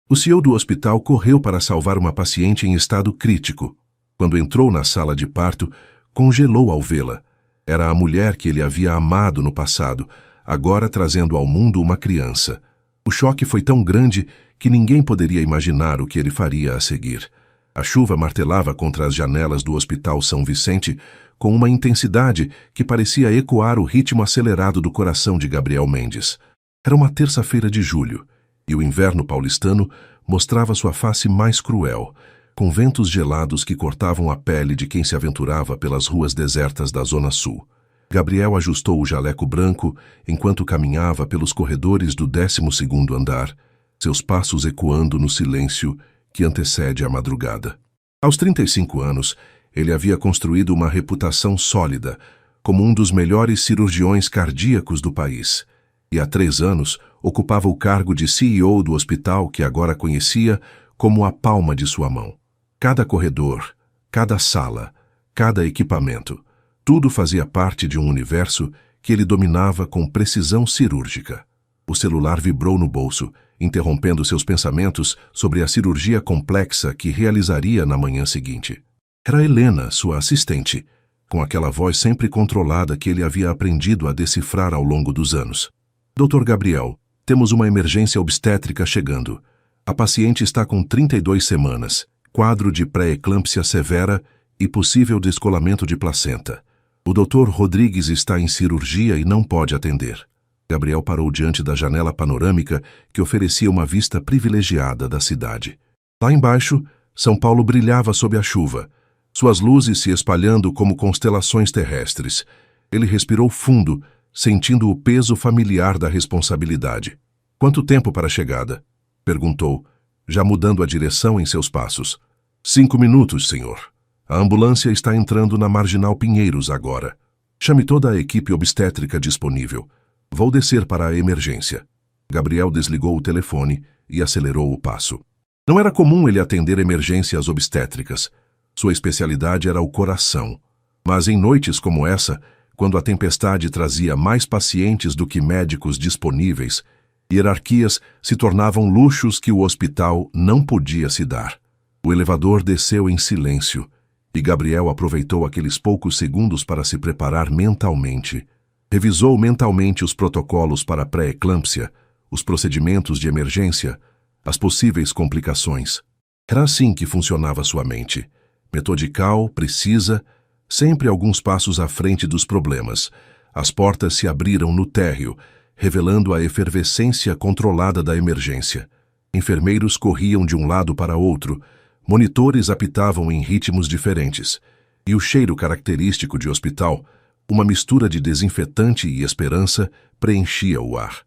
O CEO do hospital correu para salvar uma paciente em estado crítico. Quando entrou na sala de parto, congelou ao vê-la. Era a mulher que ele havia amado no passado, agora trazendo ao mundo uma criança. O choque foi tão grande que ninguém poderia imaginar o que ele faria a seguir. A chuva martelava contra as janelas do Hospital São Vicente com uma intensidade que parecia ecoar o ritmo acelerado do coração de Gabriel Mendes. Era uma terça-feira de julho, e o inverno paulistano mostrava sua face mais cruel, com ventos gelados que cortavam a pele de quem se aventurava pelas ruas desertas da Zona Sul. Gabriel ajustou o jaleco branco enquanto caminhava pelos corredores do 12º andar, seus passos ecoando no silêncio que antecede a madrugada. Aos 35 anos, ele havia construído uma reputação sólida como um dos melhores cirurgiões cardíacos do país, e há 3 anos ocupava o cargo de CEO do hospital que agora conhecia como a palma de sua mão. Cada corredor, cada sala, cada equipamento, tudo fazia parte de um universo que ele dominava com precisão cirúrgica. O celular vibrou no bolso, interrompendo seus pensamentos sobre a cirurgia complexa que realizaria na manhã seguinte. Era Helena, sua assistente, com aquela voz sempre controlada que ele havia aprendido a decifrar ao longo dos anos. Dr. Gabriel, temos uma emergência obstétrica chegando. A paciente está com 32 semanas, quadro de pré-eclâmpsia severa e possível descolamento de placenta. O Dr. Rodrigues está em cirurgia e não pode atender. Gabriel parou diante da janela panorâmica que oferecia uma vista privilegiada da cidade. Lá embaixo, São Paulo brilhava sob a chuva, suas luzes se espalhando como constelações terrestres. Ele respirou fundo, sentindo o peso familiar da responsabilidade. Quanto tempo para a chegada? Perguntou, já mudando a direção em seus passos. 5 minutos, senhor. A ambulância está entrando na Marginal Pinheiros agora. Chame toda a equipe obstétrica disponível. Vou descer para a emergência. Gabriel desligou o telefone e acelerou o passo. Não era comum ele atender emergências obstétricas. Sua especialidade era o coração. Mas em noites como essa, quando a tempestade trazia mais pacientes do que médicos disponíveis, hierarquias se tornavam luxos que o hospital não podia se dar. O elevador desceu em silêncio, e Gabriel aproveitou aqueles poucos segundos para se preparar mentalmente. Revisou mentalmente os protocolos para pré-eclâmpsia, os procedimentos de emergência, as possíveis complicações. Era assim que funcionava sua mente. Metodical, precisa, sempre alguns passos à frente dos problemas. As portas se abriram no térreo, revelando a efervescência controlada da emergência. Enfermeiros corriam de um lado para outro, monitores apitavam em ritmos diferentes, e o cheiro característico de hospital, uma mistura de desinfetante e esperança, preenchia o ar.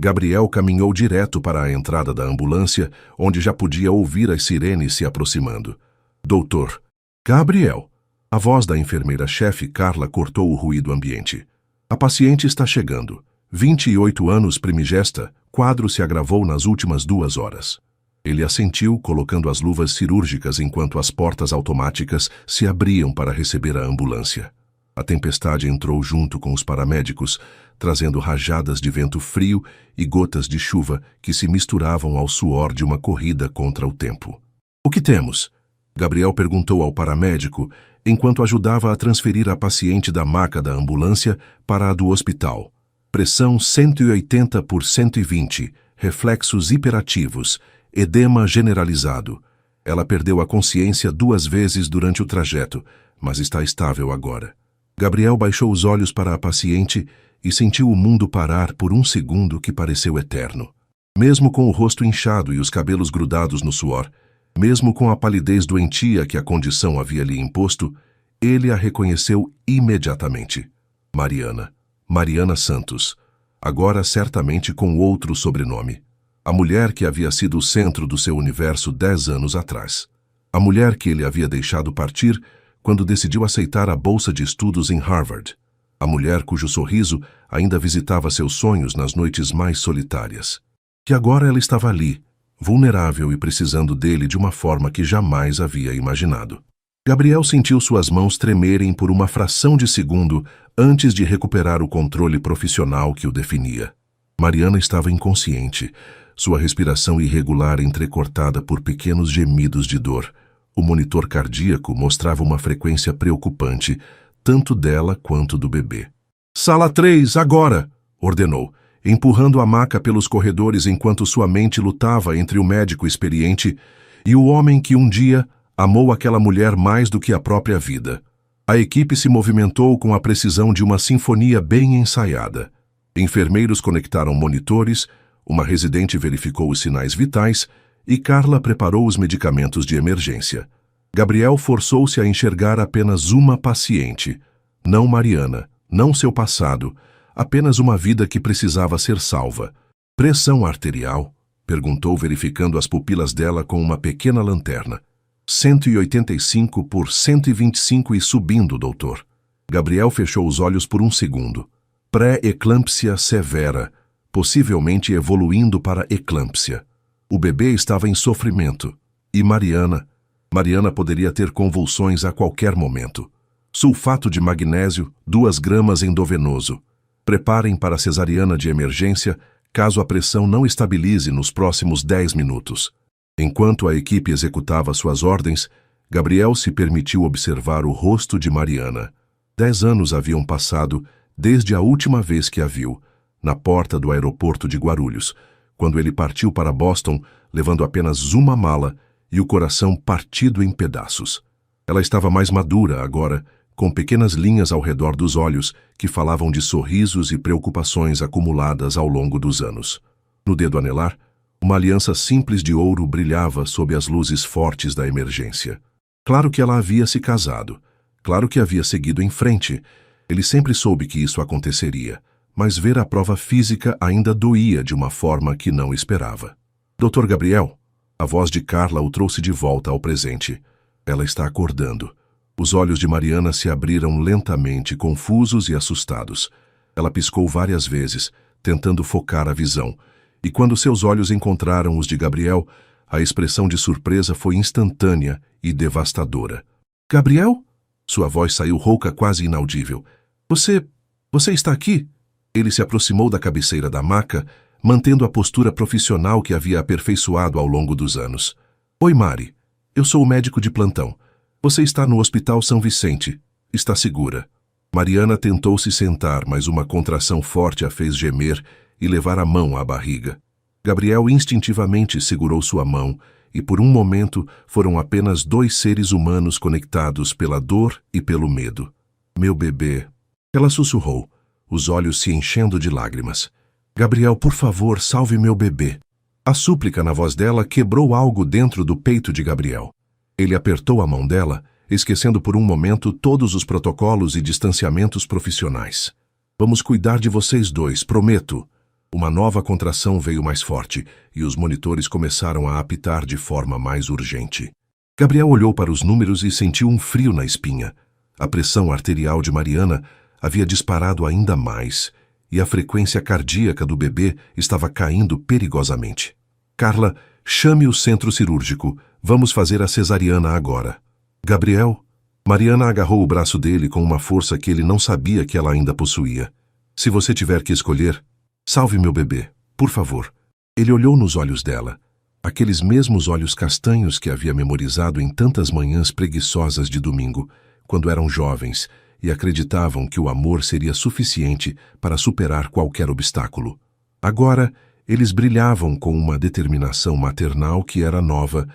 Gabriel caminhou direto para a entrada da ambulância, onde já podia ouvir as sirenes se aproximando. Doutor. Gabriel. A voz da enfermeira-chefe Carla cortou o ruído ambiente. A paciente está chegando. 28 anos primigesta, quadro se agravou nas últimas 2 horas. Ele assentiu, colocando as luvas cirúrgicas enquanto as portas automáticas se abriam para receber a ambulância. A tempestade entrou junto com os paramédicos, trazendo rajadas de vento frio e gotas de chuva que se misturavam ao suor de uma corrida contra o tempo. O que temos? Gabriel perguntou ao paramédico, enquanto ajudava a transferir a paciente da maca da ambulância para a do hospital. Pressão 180 por 120, reflexos hiperativos, edema generalizado. Ela perdeu a consciência 2 vezes durante o trajeto, mas está estável agora. Gabriel baixou os olhos para a paciente e sentiu o mundo parar por um segundo que pareceu eterno. Mesmo com o rosto inchado e os cabelos grudados no suor, mesmo com a palidez doentia que a condição havia lhe imposto, ele a reconheceu imediatamente. Mariana Santos, agora certamente com outro sobrenome. A mulher que havia sido o centro do seu universo 10 anos atrás. A mulher que ele havia deixado partir quando decidiu aceitar a bolsa de estudos em Harvard. A mulher cujo sorriso ainda visitava seus sonhos nas noites mais solitárias. Que agora ela estava ali, vulnerável e precisando dele de uma forma que jamais havia imaginado. Gabriel sentiu suas mãos tremerem por uma fração de segundo antes de recuperar o controle profissional que o definia. Mariana estava inconsciente. sua respiração irregular entrecortada por pequenos gemidos de dor. O monitor cardíaco mostrava uma frequência preocupante, tanto dela quanto do bebê. "Sala 3, agora!" ordenou, empurrando a maca pelos corredores enquanto sua mente lutava entre o médico experiente e o homem que um dia amou aquela mulher mais do que a própria vida. A equipe se movimentou com a precisão de uma sinfonia bem ensaiada. Enfermeiros conectaram monitores, uma residente verificou os sinais vitais e Carla preparou os medicamentos de emergência. Gabriel forçou-se a enxergar apenas uma paciente. Não Mariana, não seu passado, apenas uma vida que precisava ser salva. "Pressão arterial?" perguntou, verificando as pupilas dela com uma pequena lanterna. 185 por 125 e subindo, doutor." Gabriel fechou os olhos por um segundo. Pré-eclâmpsia severa, possivelmente evoluindo para eclâmpsia. O bebê estava em sofrimento. E Mariana poderia ter convulsões a qualquer momento. Sulfato de magnésio, 2 gramas endovenoso. Preparem para a cesariana de emergência, caso a pressão não estabilize nos próximos 10 minutos. Enquanto a equipe executava suas ordens, Gabriel se permitiu observar o rosto de Mariana. 10 anos haviam passado desde a última vez que a viu, na porta do aeroporto de Guarulhos, quando ele partiu para Boston, levando apenas uma mala e o coração partido em pedaços. Ela estava mais madura agora, com pequenas linhas ao redor dos olhos que falavam de sorrisos e preocupações acumuladas ao longo dos anos. No dedo anelar, uma aliança simples de ouro brilhava sob as luzes fortes da emergência. Claro que ela havia se casado. Claro que havia seguido em frente. Ele sempre soube que isso aconteceria, mas ver a prova física ainda doía de uma forma que não esperava. "Dr. Gabriel?" A voz de Carla o trouxe de volta ao presente. "Ela está acordando." Os olhos de Mariana se abriram lentamente, confusos e assustados. Ela piscou várias vezes, tentando focar a visão, e quando seus olhos encontraram os de Gabriel, a expressão de surpresa foi instantânea e devastadora. "Gabriel?" Sua voz saiu rouca, quase inaudível. Você está aqui?" Ele se aproximou da cabeceira da maca, mantendo a postura profissional que havia aperfeiçoado ao longo dos anos. "Oi, Mari. Eu sou o médico de plantão. Você está no Hospital São Vicente. Está segura." Mariana tentou se sentar, mas uma contração forte a fez gemer e levar a mão à barriga. Gabriel instintivamente segurou sua mão e por um momento foram apenas 2 seres humanos conectados pela dor e pelo medo. "Meu bebê." Ela sussurrou, os olhos se enchendo de lágrimas. "Gabriel, por favor, salve meu bebê." A súplica na voz dela quebrou algo dentro do peito de Gabriel. Ele apertou a mão dela, esquecendo por um momento todos os protocolos e distanciamentos profissionais. "Vamos cuidar de vocês dois, prometo." Uma nova contração veio mais forte e os monitores começaram a apitar de forma mais urgente. Gabriel olhou para os números e sentiu um frio na espinha. A pressão arterial de Mariana havia disparado ainda mais e a frequência cardíaca do bebê estava caindo perigosamente. "Carla, chame o centro cirúrgico. Vamos fazer a cesariana agora." "Gabriel?" Mariana agarrou o braço dele com uma força que ele não sabia que ela ainda possuía. "Se você tiver que escolher, salve meu bebê, por favor." Ele olhou nos olhos dela, aqueles mesmos olhos castanhos que havia memorizado em tantas manhãs preguiçosas de domingo, quando eram jovens e acreditavam que o amor seria suficiente para superar qualquer obstáculo. Agora, eles brilhavam com uma determinação maternal que era nova,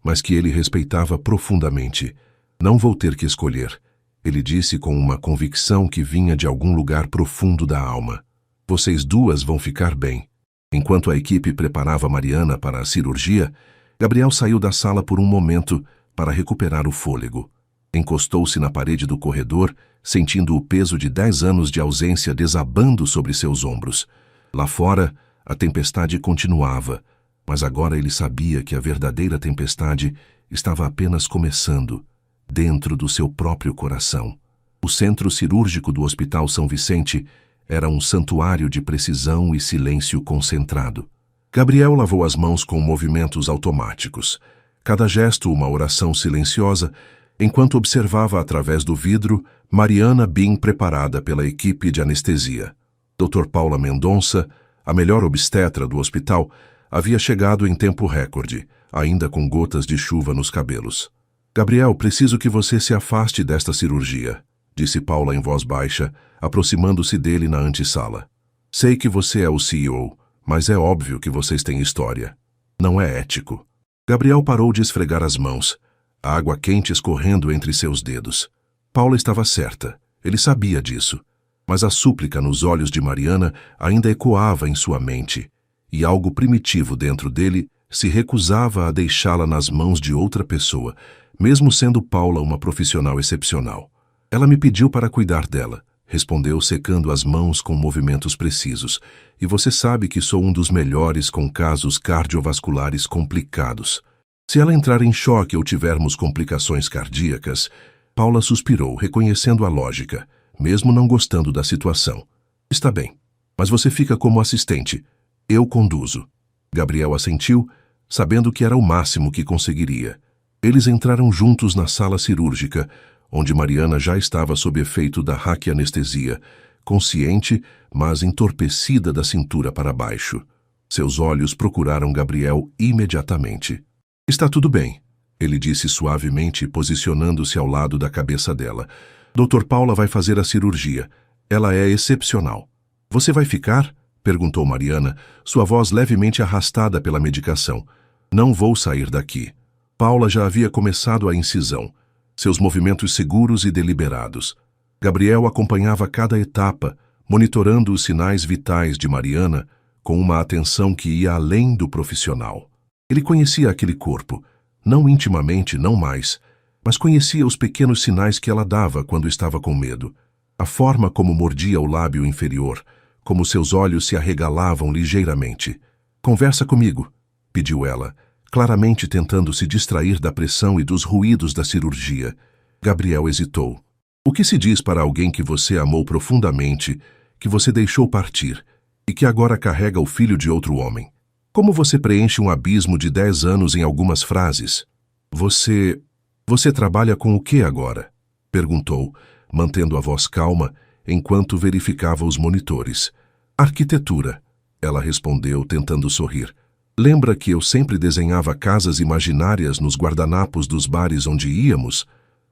mas que ele respeitava profundamente. "Não vou ter que escolher," ele disse com uma convicção que vinha de algum lugar profundo da alma. "Vocês duas vão ficar bem." Enquanto a equipe preparava Mariana para a cirurgia, Gabriel saiu da sala por um momento para recuperar o fôlego. Encostou-se na parede do corredor, sentindo o peso de 10 anos de ausência desabando sobre seus ombros. Lá fora, a tempestade continuava, mas agora ele sabia que a verdadeira tempestade estava apenas começando, dentro do seu próprio coração. O centro cirúrgico do Hospital São Vicente era um santuário de precisão e silêncio concentrado. Gabriel lavou as mãos com movimentos automáticos, cada gesto uma oração silenciosa, enquanto observava através do vidro Mariana bem preparada pela equipe de anestesia. Dr. Paula Mendonça, a melhor obstetra do hospital, Havia chegado em tempo recorde, ainda com gotas de chuva nos cabelos. Gabriel, preciso que você se afaste desta cirurgia, disse Paula em voz baixa, aproximando-se dele na antessala. Sei que você é o CEO, mas é óbvio que vocês têm história. Não é ético. Gabriel parou de esfregar as mãos, a água quente escorrendo entre seus dedos. Paula estava certa, ele sabia disso. Mas a súplica nos olhos de Mariana ainda ecoava em sua mente, e algo primitivo dentro dele se recusava a deixá-la nas mãos de outra pessoa, mesmo sendo Paula uma profissional excepcional. Ela me pediu para cuidar dela, respondeu secando as mãos com movimentos precisos, e você sabe que sou um dos melhores com casos cardiovasculares complicados. Se ela entrar em choque ou tivermos complicações cardíacas, Paula suspirou, reconhecendo a lógica, mesmo não gostando da situação. Está bem, mas você fica como assistente. Eu conduzo. Gabriel assentiu, sabendo que era o máximo que conseguiria. Eles entraram juntos na sala cirúrgica, onde Mariana já estava sob efeito da raquianestesia, consciente, mas entorpecida da cintura para baixo. Seus olhos procuraram Gabriel imediatamente. Está tudo bem, ele disse suavemente, posicionando-se ao lado da cabeça dela. Dr. Paula vai fazer a cirurgia. Ela é excepcional. Você vai ficar? Perguntou Mariana, sua voz levemente arrastada pela medicação. Não vou sair daqui. Paula já havia começado a incisão, seus movimentos seguros e deliberados. Gabriel acompanhava cada etapa, monitorando os sinais vitais de Mariana com uma atenção que ia além do profissional. Ele conhecia aquele corpo, não intimamente, não mais, mas conhecia os pequenos sinais que ela dava quando estava com medo. A forma como mordia o lábio inferior, como seus olhos se arregalavam ligeiramente. Conversa comigo, pediu ela, claramente tentando se distrair da pressão e dos ruídos da cirurgia. Gabriel hesitou. O que se diz para alguém que você amou profundamente, que você deixou partir, e que agora carrega o filho de outro homem? Como você preenche um abismo de 10 anos em algumas frases? Você trabalha com o que agora? Perguntou, mantendo a voz calma, enquanto verificava os monitores. Arquitetura, ela respondeu, tentando sorrir. Lembra que eu sempre desenhava casas imaginárias nos guardanapos dos bares onde íamos?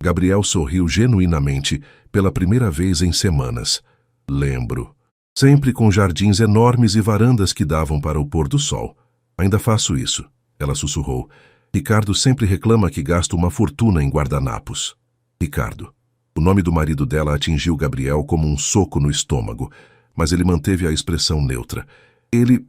Gabriel sorriu genuinamente, pela primeira vez em semanas. Lembro. Sempre com jardins enormes e varandas que davam para o pôr do sol. Ainda faço isso, ela sussurrou. Ricardo sempre reclama que gasto uma fortuna em guardanapos. Ricardo. O nome do marido dela atingiu Gabriel como um soco no estômago, mas ele manteve a expressão neutra. Ele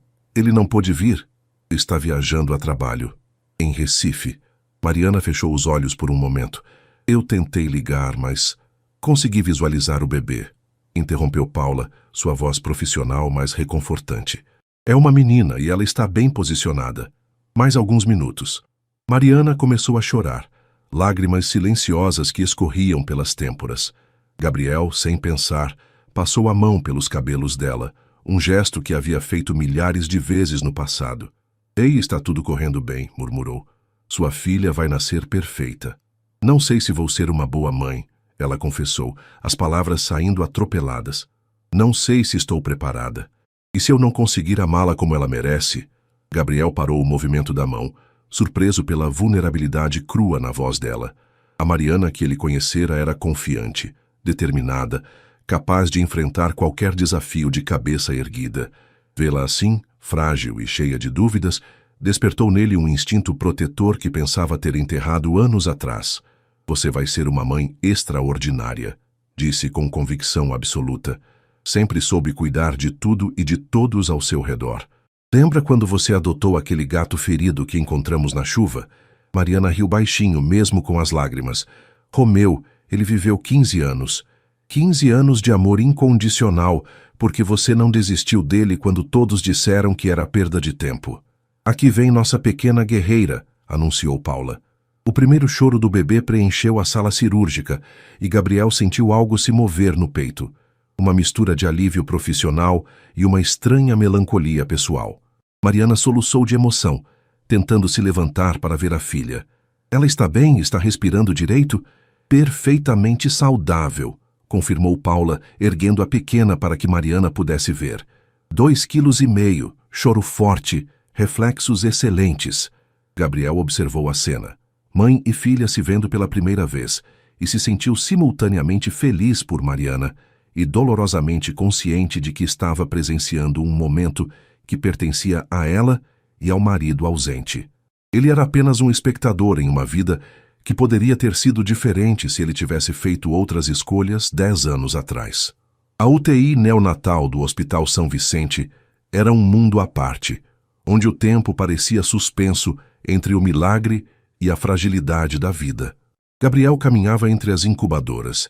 não pôde vir. Está viajando a trabalho. Em Recife. Mariana fechou os olhos por um momento. Eu tentei ligar, mas consegui visualizar o bebê. Interrompeu Paula, sua voz profissional mais reconfortante. É uma menina e ela está bem posicionada. Mais alguns minutos. Mariana começou a chorar, lágrimas silenciosas que escorriam pelas têmporas. Gabriel, sem pensar, passou a mão pelos cabelos dela, um gesto que havia feito milhares de vezes no passado. Ei, está tudo correndo bem, murmurou. Sua filha vai nascer perfeita. Não sei se vou ser uma boa mãe, ela confessou, as palavras saindo atropeladas. Não sei se estou preparada. E se eu não conseguir amá-la como ela merece? Gabriel parou o movimento da mão, surpreso pela vulnerabilidade crua na voz dela. A Mariana que ele conhecera era confiante, determinada, capaz de enfrentar qualquer desafio de cabeça erguida. Vê-la assim, frágil e cheia de dúvidas, despertou nele um instinto protetor que pensava ter enterrado anos atrás. Você vai ser uma mãe extraordinária, disse com convicção absoluta. Sempre soube cuidar de tudo e de todos ao seu redor. Lembra quando você adotou aquele gato ferido que encontramos na chuva? Mariana riu baixinho, mesmo com as lágrimas. Romeu, ele viveu 15 anos. 15 anos de amor incondicional, porque você não desistiu dele quando todos disseram que era perda de tempo. Aqui vem nossa pequena guerreira, anunciou Paula. O primeiro choro do bebê preencheu a sala cirúrgica e Gabriel sentiu algo se mover no peito. Uma mistura de alívio profissional e uma estranha melancolia pessoal. Mariana soluçou de emoção, tentando se levantar para ver a filha. Ela está bem? Está respirando direito? Perfeitamente saudável, confirmou Paula, erguendo a pequena para que Mariana pudesse ver. 2,5 kg, choro forte, reflexos excelentes. Gabriel observou a cena. Mãe e filha se vendo pela primeira vez, e se sentiu simultaneamente feliz por Mariana e dolorosamente consciente de que estava presenciando um momento que pertencia a ela e ao marido ausente. Ele era apenas um espectador em uma vida que poderia ter sido diferente se ele tivesse feito outras escolhas 10 anos atrás. A UTI neonatal do Hospital São Vicente era um mundo à parte, onde o tempo parecia suspenso entre o milagre e a fragilidade da vida. Gabriel caminhava entre as incubadoras,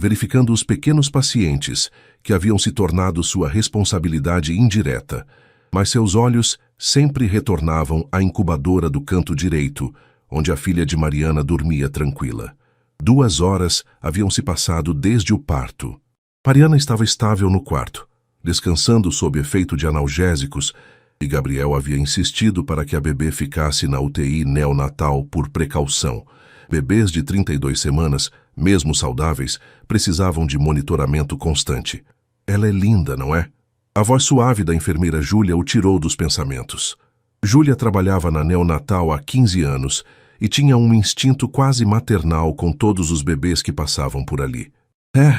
verificando os pequenos pacientes que haviam se tornado sua responsabilidade indireta, mas seus olhos sempre retornavam à incubadora do canto direito, onde a filha de Mariana dormia tranquila. 2 horas haviam se passado desde o parto. Mariana estava estável no quarto, descansando sob efeito de analgésicos, e Gabriel havia insistido para que a bebê ficasse na UTI neonatal por precaução. Bebês de 32 semanas, mesmo saudáveis, precisavam de monitoramento constante. Ela é linda, não é? A voz suave da enfermeira Júlia o tirou dos pensamentos. Júlia trabalhava na neonatal há 15 anos e tinha um instinto quase maternal com todos os bebês que passavam por ali.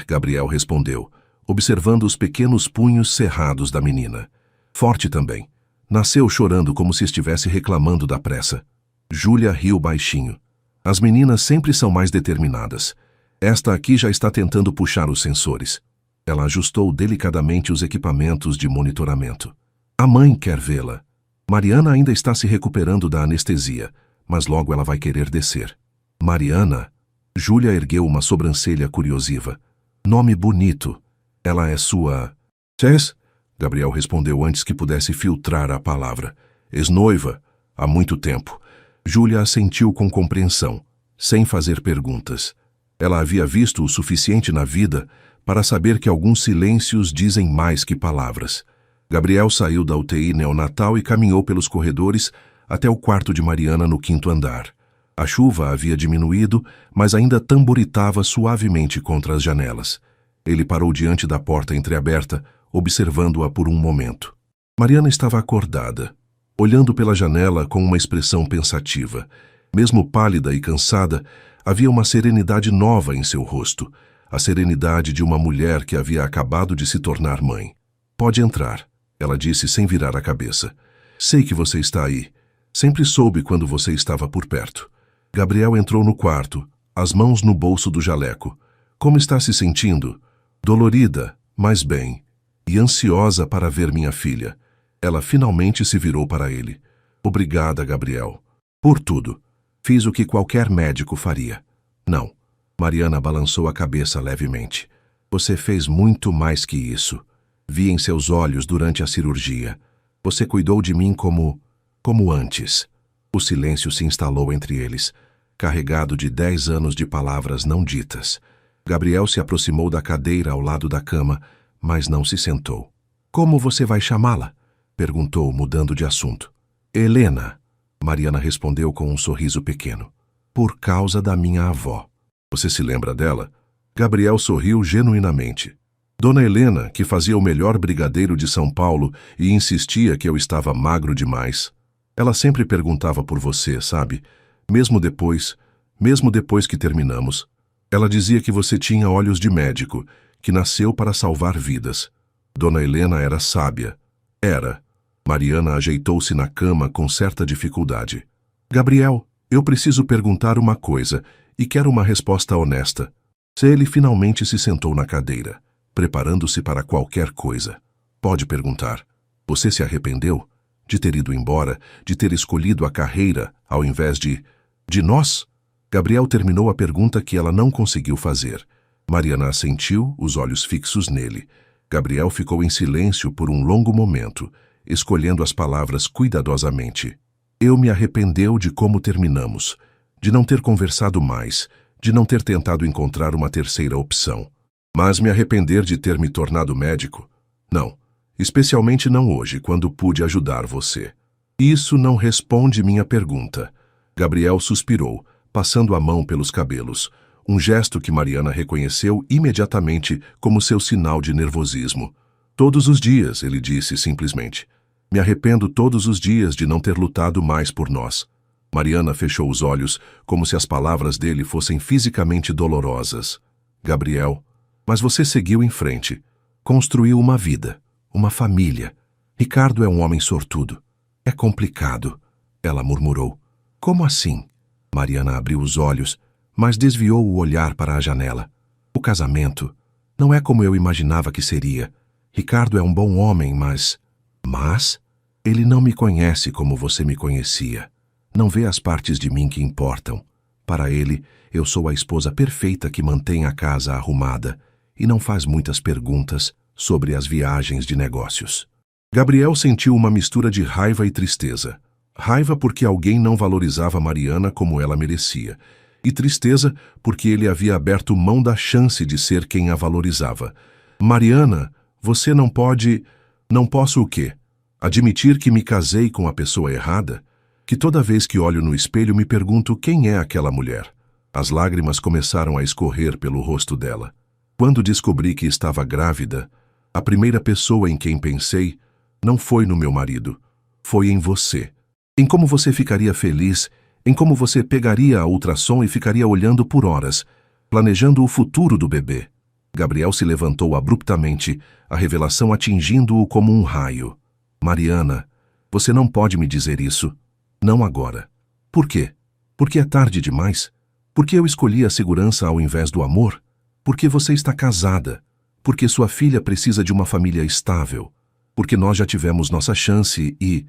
Gabriel respondeu, observando os pequenos punhos cerrados da menina. Forte também. Nasceu chorando como se estivesse reclamando da pressa. Júlia riu baixinho. As meninas sempre são mais determinadas. Esta aqui já está tentando puxar os sensores. Ela ajustou delicadamente os equipamentos de monitoramento. A mãe quer vê-la. Mariana ainda está se recuperando da anestesia, mas logo ela vai querer descer. Mariana? Júlia ergueu uma sobrancelha curiosiva. Nome bonito. Ela é sua... Tess? Gabriel respondeu antes que pudesse filtrar a palavra. Ex-noiva? Há muito tempo. Júlia assentiu com compreensão, sem fazer perguntas. Ela havia visto o suficiente na vida para saber que alguns silêncios dizem mais que palavras. Gabriel saiu da UTI neonatal e caminhou pelos corredores até o quarto de Mariana no 5º andar. A chuva havia diminuído, mas ainda tamboritava suavemente contra as janelas. Ele parou diante da porta entreaberta, observando-a por um momento. Mariana estava acordada, olhando pela janela com uma expressão pensativa. Mesmo pálida e cansada, havia uma serenidade nova em seu rosto, a serenidade de uma mulher que havia acabado de se tornar mãe. Pode entrar, ela disse sem virar a cabeça. Sei que você está aí. Sempre soube quando você estava por perto. Gabriel entrou no quarto, as mãos no bolso do jaleco. Como está se sentindo? Dolorida, mas bem. E ansiosa para ver minha filha. Ela finalmente se virou para ele. Obrigada, Gabriel. Por tudo. Fiz o que qualquer médico faria. Não. Mariana balançou a cabeça levemente. Você fez muito mais que isso. Vi em seus olhos durante a cirurgia. Você cuidou de mim como antes. O silêncio se instalou entre eles, carregado de 10 anos de palavras não ditas. Gabriel se aproximou da cadeira ao lado da cama, mas não se sentou. Como você vai chamá-la? Perguntou, mudando de assunto. Helena, Mariana respondeu com um sorriso pequeno. Por causa da minha avó. Você se lembra dela? Gabriel sorriu genuinamente. Dona Helena, que fazia o melhor brigadeiro de São Paulo e insistia que eu estava magro demais. Ela sempre perguntava por você, sabe? Mesmo depois que terminamos. Ela dizia que você tinha olhos de médico, que nasceu para salvar vidas. Dona Helena era sábia. Era. Mariana ajeitou-se na cama com certa dificuldade. Gabriel, eu preciso perguntar uma coisa e quero uma resposta honesta. Ele finalmente se sentou na cadeira, preparando-se para qualquer coisa. Pode perguntar. Você se arrependeu de ter ido embora, de ter escolhido a carreira ao invés de nós? Gabriel terminou a pergunta que ela não conseguiu fazer. Mariana assentiu, os olhos fixos nele. Gabriel ficou em silêncio por um longo momento, escolhendo as palavras cuidadosamente. Eu me arrependeu de como terminamos, de não ter conversado mais, de não ter tentado encontrar uma terceira opção. Mas me arrepender de ter me tornado médico? Não, especialmente não hoje, quando pude ajudar você. Isso não responde minha pergunta. Gabriel suspirou, passando a mão pelos cabelos, um gesto que Mariana reconheceu imediatamente como seu sinal de nervosismo. Todos os dias, ele disse simplesmente. Me arrependo todos os dias de não ter lutado mais por nós. Mariana fechou os olhos, como se as palavras dele fossem fisicamente dolorosas. Gabriel, mas você seguiu em frente. Construiu uma vida, uma família. Ricardo é um homem sortudo. É complicado, ela murmurou. Como assim? Mariana abriu os olhos, mas desviou o olhar para a janela. O casamento não é como eu imaginava que seria. Ricardo é um bom homem, mas... Mas? Ele não me conhece como você me conhecia. Não vê as partes de mim que importam. Para ele, eu sou a esposa perfeita que mantém a casa arrumada e não faz muitas perguntas sobre as viagens de negócios. Gabriel sentiu uma mistura de raiva e tristeza. Raiva porque alguém não valorizava Mariana como ela merecia, e tristeza porque ele havia aberto mão da chance de ser quem a valorizava. Mariana, você não pode... Não posso o quê? Admitir que me casei com a pessoa errada? Que toda vez que olho no espelho me pergunto quem é aquela mulher. As lágrimas começaram a escorrer pelo rosto dela. Quando descobri que estava grávida, a primeira pessoa em quem pensei não foi no meu marido, foi em você. Em como você ficaria feliz, em como você pegaria a ultrassom e ficaria olhando por horas, planejando o futuro do bebê. Gabriel se levantou abruptamente, a revelação atingindo-o como um raio. Mariana, você não pode me dizer isso. Não agora. Por quê? Porque é tarde demais? Porque eu escolhi a segurança ao invés do amor? Porque você está casada? Porque sua filha precisa de uma família estável? Porque nós já tivemos nossa chance e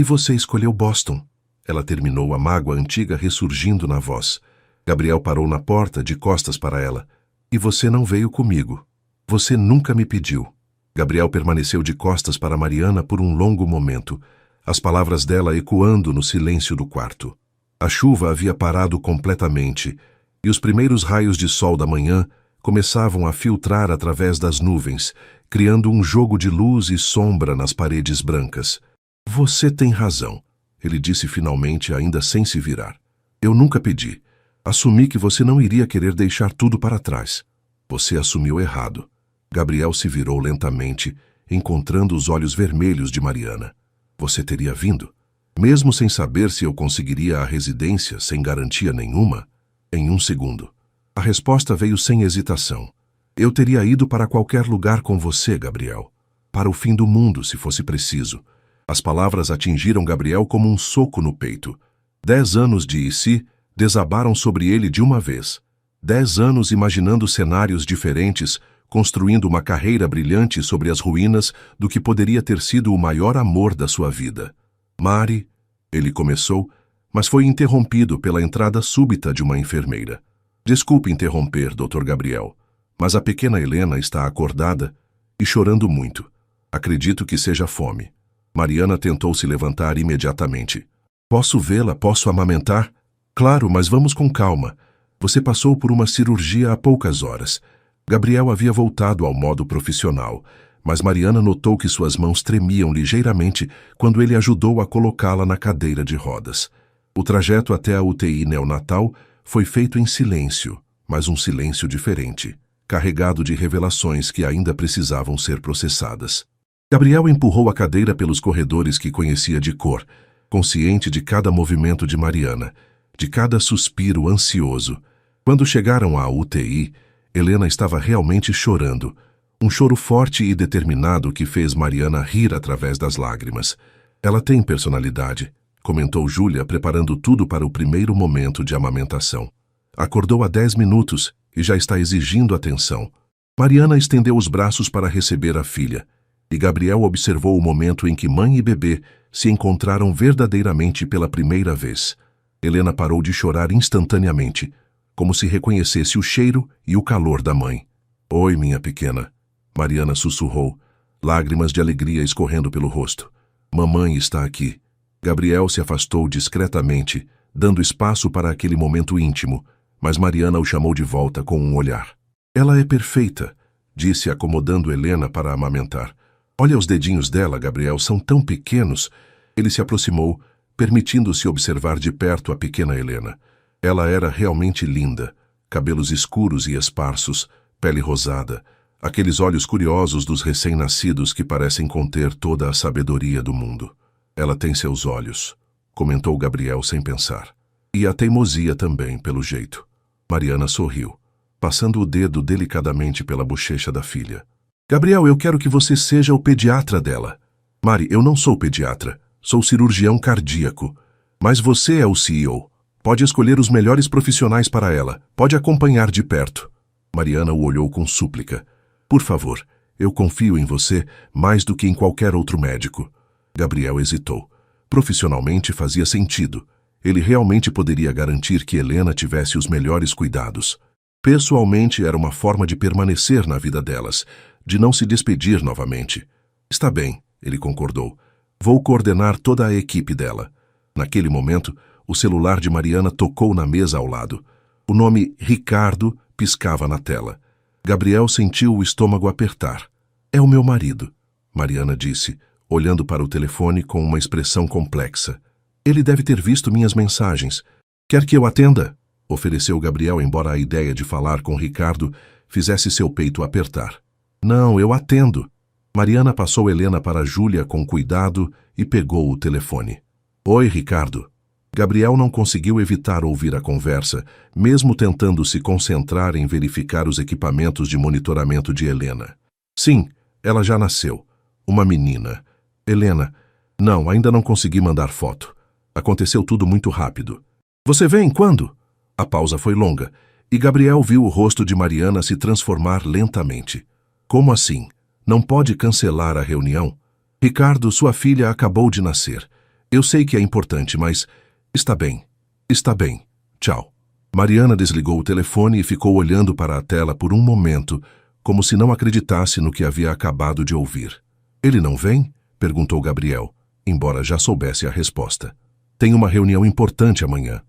você escolheu Boston. Ela terminou, a mágoa antiga ressurgindo na voz. Gabriel parou na porta, de costas para ela. E você não veio comigo. Você nunca me pediu. Gabriel permaneceu de costas para Mariana por um longo momento, as palavras dela ecoando no silêncio do quarto. A chuva havia parado completamente, e os primeiros raios de sol da manhã começavam a filtrar através das nuvens, criando um jogo de luz e sombra nas paredes brancas. Você tem razão, ele disse finalmente, ainda sem se virar. Eu nunca pedi. Assumi que você não iria querer deixar tudo para trás. Você assumiu errado. Gabriel se virou lentamente, encontrando os olhos vermelhos de Mariana. Você teria vindo? Mesmo sem saber se eu conseguiria a residência, sem garantia nenhuma? Em um segundo. A resposta veio sem hesitação. Eu teria ido para qualquer lugar com você, Gabriel. Para o fim do mundo, se fosse preciso. As palavras atingiram Gabriel como um soco no peito. 10 anos de IC desabaram sobre ele de uma vez. 10 anos imaginando cenários diferentes, construindo uma carreira brilhante sobre as ruínas do que poderia ter sido o maior amor da sua vida. Mari, ele começou, mas foi interrompido pela entrada súbita de uma enfermeira. Desculpe interromper, Dr. Gabriel, mas a pequena Helena está acordada e chorando muito. Acredito que seja fome. Mariana tentou se levantar imediatamente. Posso vê-la? Posso amamentar? Claro, mas vamos com calma. Você passou por uma cirurgia há poucas horas. Gabriel havia voltado ao modo profissional, mas Mariana notou que suas mãos tremiam ligeiramente quando ele ajudou a colocá-la na cadeira de rodas. O trajeto até a UTI neonatal foi feito em silêncio, mas um silêncio diferente, carregado de revelações que ainda precisavam ser processadas. Gabriel empurrou a cadeira pelos corredores que conhecia de cor, consciente de cada movimento de Mariana, de cada suspiro ansioso. Quando chegaram à UTI, Helena estava realmente chorando, um choro forte e determinado que fez Mariana rir através das lágrimas. Ela tem personalidade, comentou Júlia, preparando tudo para o primeiro momento de amamentação. Acordou há 10 minutos e já está exigindo atenção. Mariana estendeu os braços para receber a filha, e Gabriel observou o momento em que mãe e bebê se encontraram verdadeiramente pela primeira vez. Helena parou de chorar instantaneamente, como se reconhecesse o cheiro e o calor da mãe. Oi, minha pequena, Mariana sussurrou, lágrimas de alegria escorrendo pelo rosto. Mamãe está aqui. Gabriel se afastou discretamente, dando espaço para aquele momento íntimo, mas Mariana o chamou de volta com um olhar. Ela é perfeita, disse acomodando Helena para amamentar. Olha os dedinhos dela, Gabriel, são tão pequenos. Ele se aproximou, permitindo-se observar de perto a pequena Helena. Ela era realmente linda, cabelos escuros e esparsos, pele rosada, Aqueles olhos curiosos dos recém-nascidos que parecem conter toda a sabedoria do mundo. Ela tem seus olhos, comentou Gabriel sem pensar. E a teimosia também, pelo jeito. Mariana sorriu, passando o dedo delicadamente pela bochecha da filha. Gabriel, eu quero que você seja o pediatra dela. Mari, eu não sou pediatra, sou cirurgião cardíaco. Mas você é o CEO. Pode escolher os melhores profissionais para ela, pode acompanhar de perto. Mariana o olhou com súplica. Por favor, eu confio em você mais do que em qualquer outro médico. Gabriel hesitou. Profissionalmente fazia sentido. Ele realmente poderia garantir que Helena tivesse os melhores cuidados. Pessoalmente, era uma forma de permanecer na vida delas, de não se despedir novamente. Está bem, ele concordou. Vou coordenar toda a equipe dela. Naquele momento, o celular de Mariana tocou na mesa ao lado. O nome Ricardo piscava na tela. Gabriel sentiu o estômago apertar. É o meu marido, Mariana disse, olhando para o telefone com uma expressão complexa. Ele deve ter visto minhas mensagens. Quer que eu atenda? Ofereceu Gabriel, embora a ideia de falar com Ricardo fizesse seu peito apertar. Não, eu atendo. Mariana passou Helena para Júlia com cuidado e pegou o telefone. Oi, Ricardo. Gabriel não conseguiu evitar ouvir a conversa, mesmo tentando se concentrar em verificar os equipamentos de monitoramento de Helena. Sim, ela já nasceu. Uma menina. Helena, não, ainda não consegui mandar foto. Aconteceu tudo muito rápido. Você vem quando? A pausa foi longa, e Gabriel viu o rosto de Mariana se transformar lentamente. Como assim? Não pode cancelar a reunião? Ricardo, sua filha acabou de nascer. Eu sei que é importante, mas... Está bem. Está bem. Tchau. Mariana desligou o telefone e ficou olhando para a tela por um momento, como se não acreditasse no que havia acabado de ouvir. Ele não vem? Perguntou Gabriel, embora já soubesse a resposta. Tem uma reunião importante amanhã.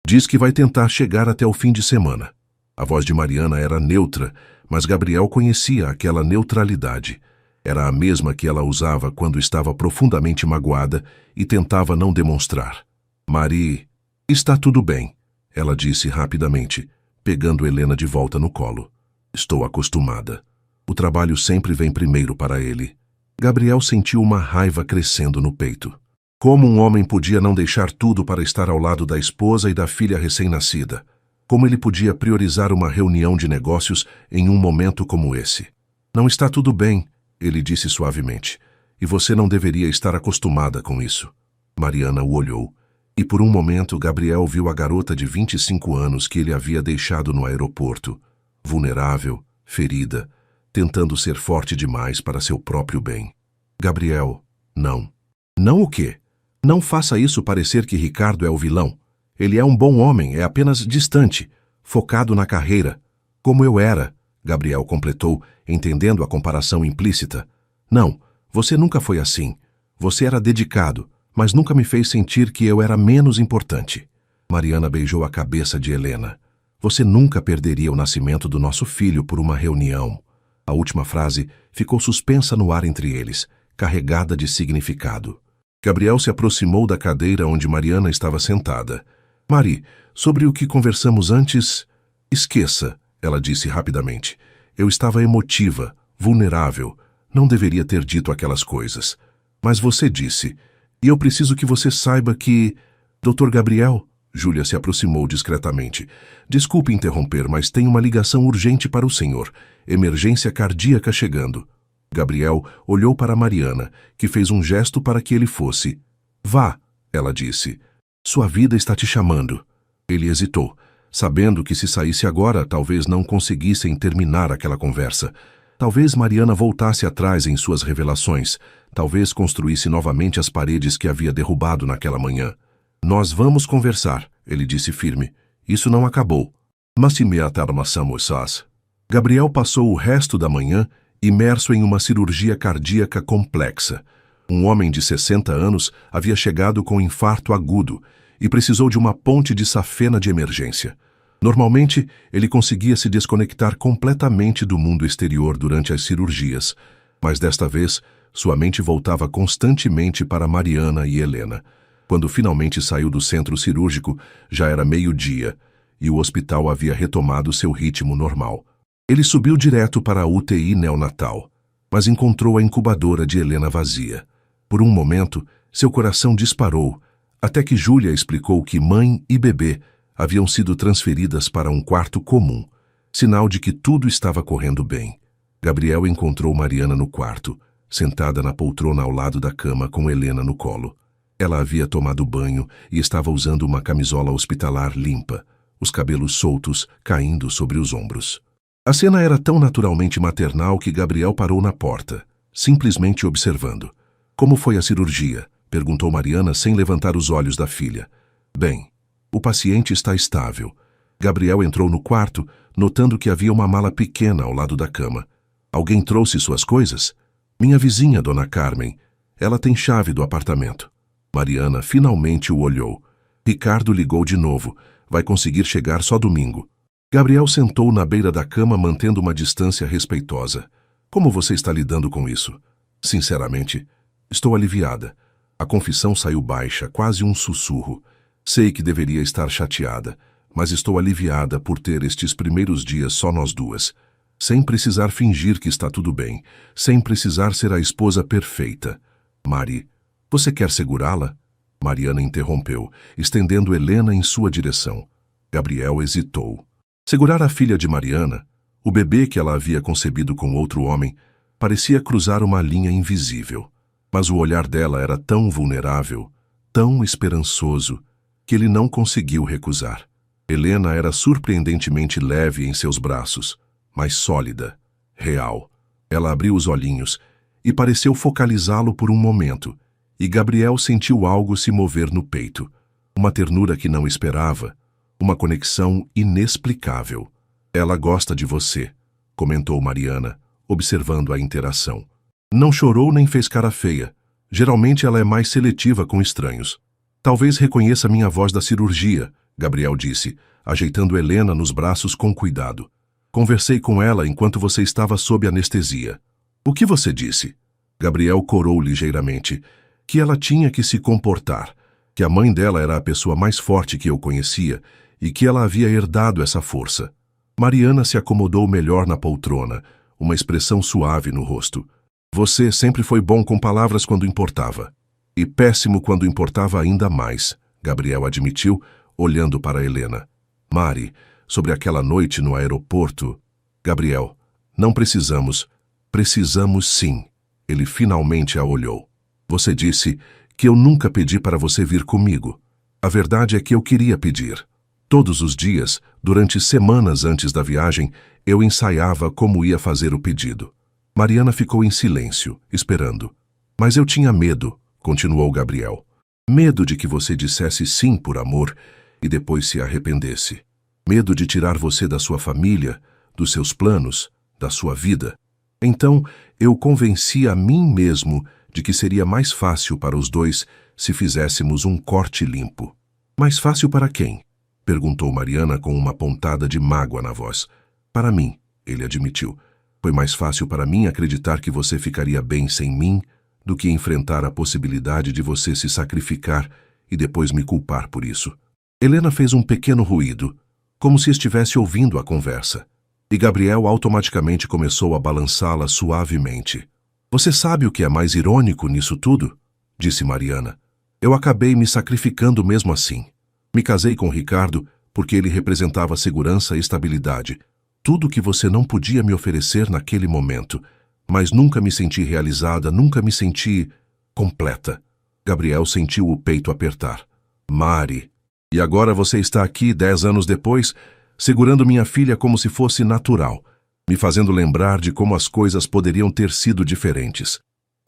Diz que vai tentar chegar até o fim de semana. A voz de Mariana era neutra, mas Gabriel conhecia aquela neutralidade. Era a mesma que ela usava quando estava profundamente magoada e tentava não demonstrar. Mari, está tudo bem, ela disse rapidamente, pegando Helena de volta no colo. Estou acostumada. O trabalho sempre vem primeiro para ele. Gabriel sentiu uma raiva crescendo no peito. Como um homem podia não deixar tudo para estar ao lado da esposa e da filha recém-nascida? Como ele podia priorizar uma reunião de negócios em um momento como esse? Não está tudo bem, ele disse suavemente, e você não deveria estar acostumada com isso. Mariana o olhou, e por um momento Gabriel viu a garota de 25 anos que ele havia deixado no aeroporto, vulnerável, ferida, tentando ser forte demais para seu próprio bem. Gabriel, não. Não o quê? Não faça isso parecer que Ricardo é o vilão. Ele é um bom homem, é apenas distante, focado na carreira. Como eu era, Gabriel completou, entendendo a comparação implícita. Não, você nunca foi assim. Você era dedicado, mas nunca me fez sentir que eu era menos importante. Mariana beijou a cabeça de Helena. Você nunca perderia o nascimento do nosso filho por uma reunião. A última frase ficou suspensa no ar entre eles, carregada de significado. Gabriel se aproximou da cadeira onde Mariana estava sentada. Mari, sobre o que conversamos antes... Esqueça, ela disse rapidamente. Eu estava emotiva, vulnerável. Não deveria ter dito aquelas coisas. Mas você disse. E eu preciso que você saiba que... Dr. Gabriel... Júlia se aproximou discretamente. Desculpe interromper, mas tem uma ligação urgente para o senhor. Emergência cardíaca chegando. Gabriel olhou para Mariana, que fez um gesto para que ele fosse. Vá, ela disse. Sua vida está te chamando. Ele hesitou, sabendo que se saísse agora, talvez não conseguissem terminar aquela conversa. Talvez Mariana voltasse atrás em suas revelações. Talvez construísse novamente as paredes que havia derrubado naquela manhã. Nós vamos conversar, ele disse firme. Isso não acabou. Mas se me atarmassamos. Gabriel passou o resto da manhã imerso em uma cirurgia cardíaca complexa. Um homem de 60 anos havia chegado com infarto agudo e precisou de uma ponte de safena de emergência. Normalmente, ele conseguia se desconectar completamente do mundo exterior durante as cirurgias, mas desta vez, sua mente voltava constantemente para Mariana e Helena. Quando finalmente saiu do centro cirúrgico, já era meio-dia, e o hospital havia retomado seu ritmo normal. Ele subiu direto para a UTI neonatal, mas encontrou a incubadora de Helena vazia. Por um momento, seu coração disparou, até que Júlia explicou que mãe e bebê haviam sido transferidas para um quarto comum, sinal de que tudo estava correndo bem. Gabriel encontrou Mariana no quarto, sentada na poltrona ao lado da cama com Helena no colo. Ela havia tomado banho e estava usando uma camisola hospitalar limpa, os cabelos soltos caindo sobre os ombros. A cena era tão naturalmente maternal que Gabriel parou na porta, simplesmente observando. Como foi a cirurgia? Perguntou Mariana sem levantar os olhos da filha. Bem, o paciente está estável. Gabriel entrou no quarto, notando que havia uma mala pequena ao lado da cama. Alguém trouxe suas coisas? Minha vizinha, Dona Carmen. Ela tem chave do apartamento. Mariana finalmente o olhou. Ricardo ligou de novo. Vai conseguir chegar só domingo. Gabriel sentou na beira da cama, mantendo uma distância respeitosa. Como você está lidando com isso? Sinceramente, estou aliviada. A confissão saiu baixa, quase um sussurro. Sei que deveria estar chateada, mas estou aliviada por ter estes primeiros dias só nós duas. Sem precisar fingir que está tudo bem, sem precisar ser a esposa perfeita. Mari, você quer segurá-la? Mariana interrompeu, estendendo Helena em sua direção. Gabriel hesitou. Segurar a filha de Mariana, o bebê que ela havia concebido com outro homem, parecia cruzar uma linha invisível. Mas o olhar dela era tão vulnerável, tão esperançoso, que ele não conseguiu recusar. Helena era surpreendentemente leve em seus braços, mas sólida, real. Ela abriu os olhinhos e pareceu focalizá-lo por um momento, e Gabriel sentiu algo se mover no peito, uma ternura que não esperava, uma conexão inexplicável. Ela gosta de você, comentou Mariana, observando a interação. Não chorou nem fez cara feia. Geralmente ela é mais seletiva com estranhos. Talvez reconheça minha voz da cirurgia, Gabriel disse, ajeitando Helena nos braços com cuidado. Conversei com ela enquanto você estava sob anestesia. O que você disse? Gabriel corou ligeiramente. Que ela tinha que se comportar, que a mãe dela era a pessoa mais forte que eu conhecia e que ela havia herdado essa força. Mariana se acomodou melhor na poltrona, uma expressão suave no rosto. Você sempre foi bom com palavras quando importava. E péssimo quando importava ainda mais, Gabriel admitiu, olhando para Helena. Mari, sobre aquela noite no aeroporto... Gabriel, não precisamos. Precisamos sim. Ele finalmente a olhou. Você disse que eu nunca pedi para você vir comigo. A verdade é que eu queria pedir. Todos os dias, durante semanas antes da viagem, eu ensaiava como ia fazer o pedido. Mariana ficou em silêncio, esperando. Mas eu tinha medo, continuou Gabriel. Medo de que você dissesse sim por amor e depois se arrependesse. Medo de tirar você da sua família, dos seus planos, da sua vida. Então, eu convenci a mim mesmo de que seria mais fácil para os dois se fizéssemos um corte limpo. Mais fácil para quem? Perguntou Mariana com uma pontada de mágoa na voz. Para mim, ele admitiu. Foi mais fácil para mim acreditar que você ficaria bem sem mim do que enfrentar a possibilidade de você se sacrificar e depois me culpar por isso. Helena fez um pequeno ruído, como se estivesse ouvindo a conversa, e Gabriel automaticamente começou a balançá-la suavemente. Você sabe o que é mais irônico nisso tudo? Disse Mariana. Eu acabei me sacrificando mesmo assim. Me casei com Ricardo porque ele representava segurança e estabilidade. Tudo que você não podia me oferecer naquele momento. Mas nunca me senti realizada, nunca me senti completa. Gabriel sentiu o peito apertar. Mari. E agora você está aqui 10 anos depois, segurando minha filha como se fosse natural, me fazendo lembrar de como as coisas poderiam ter sido diferentes.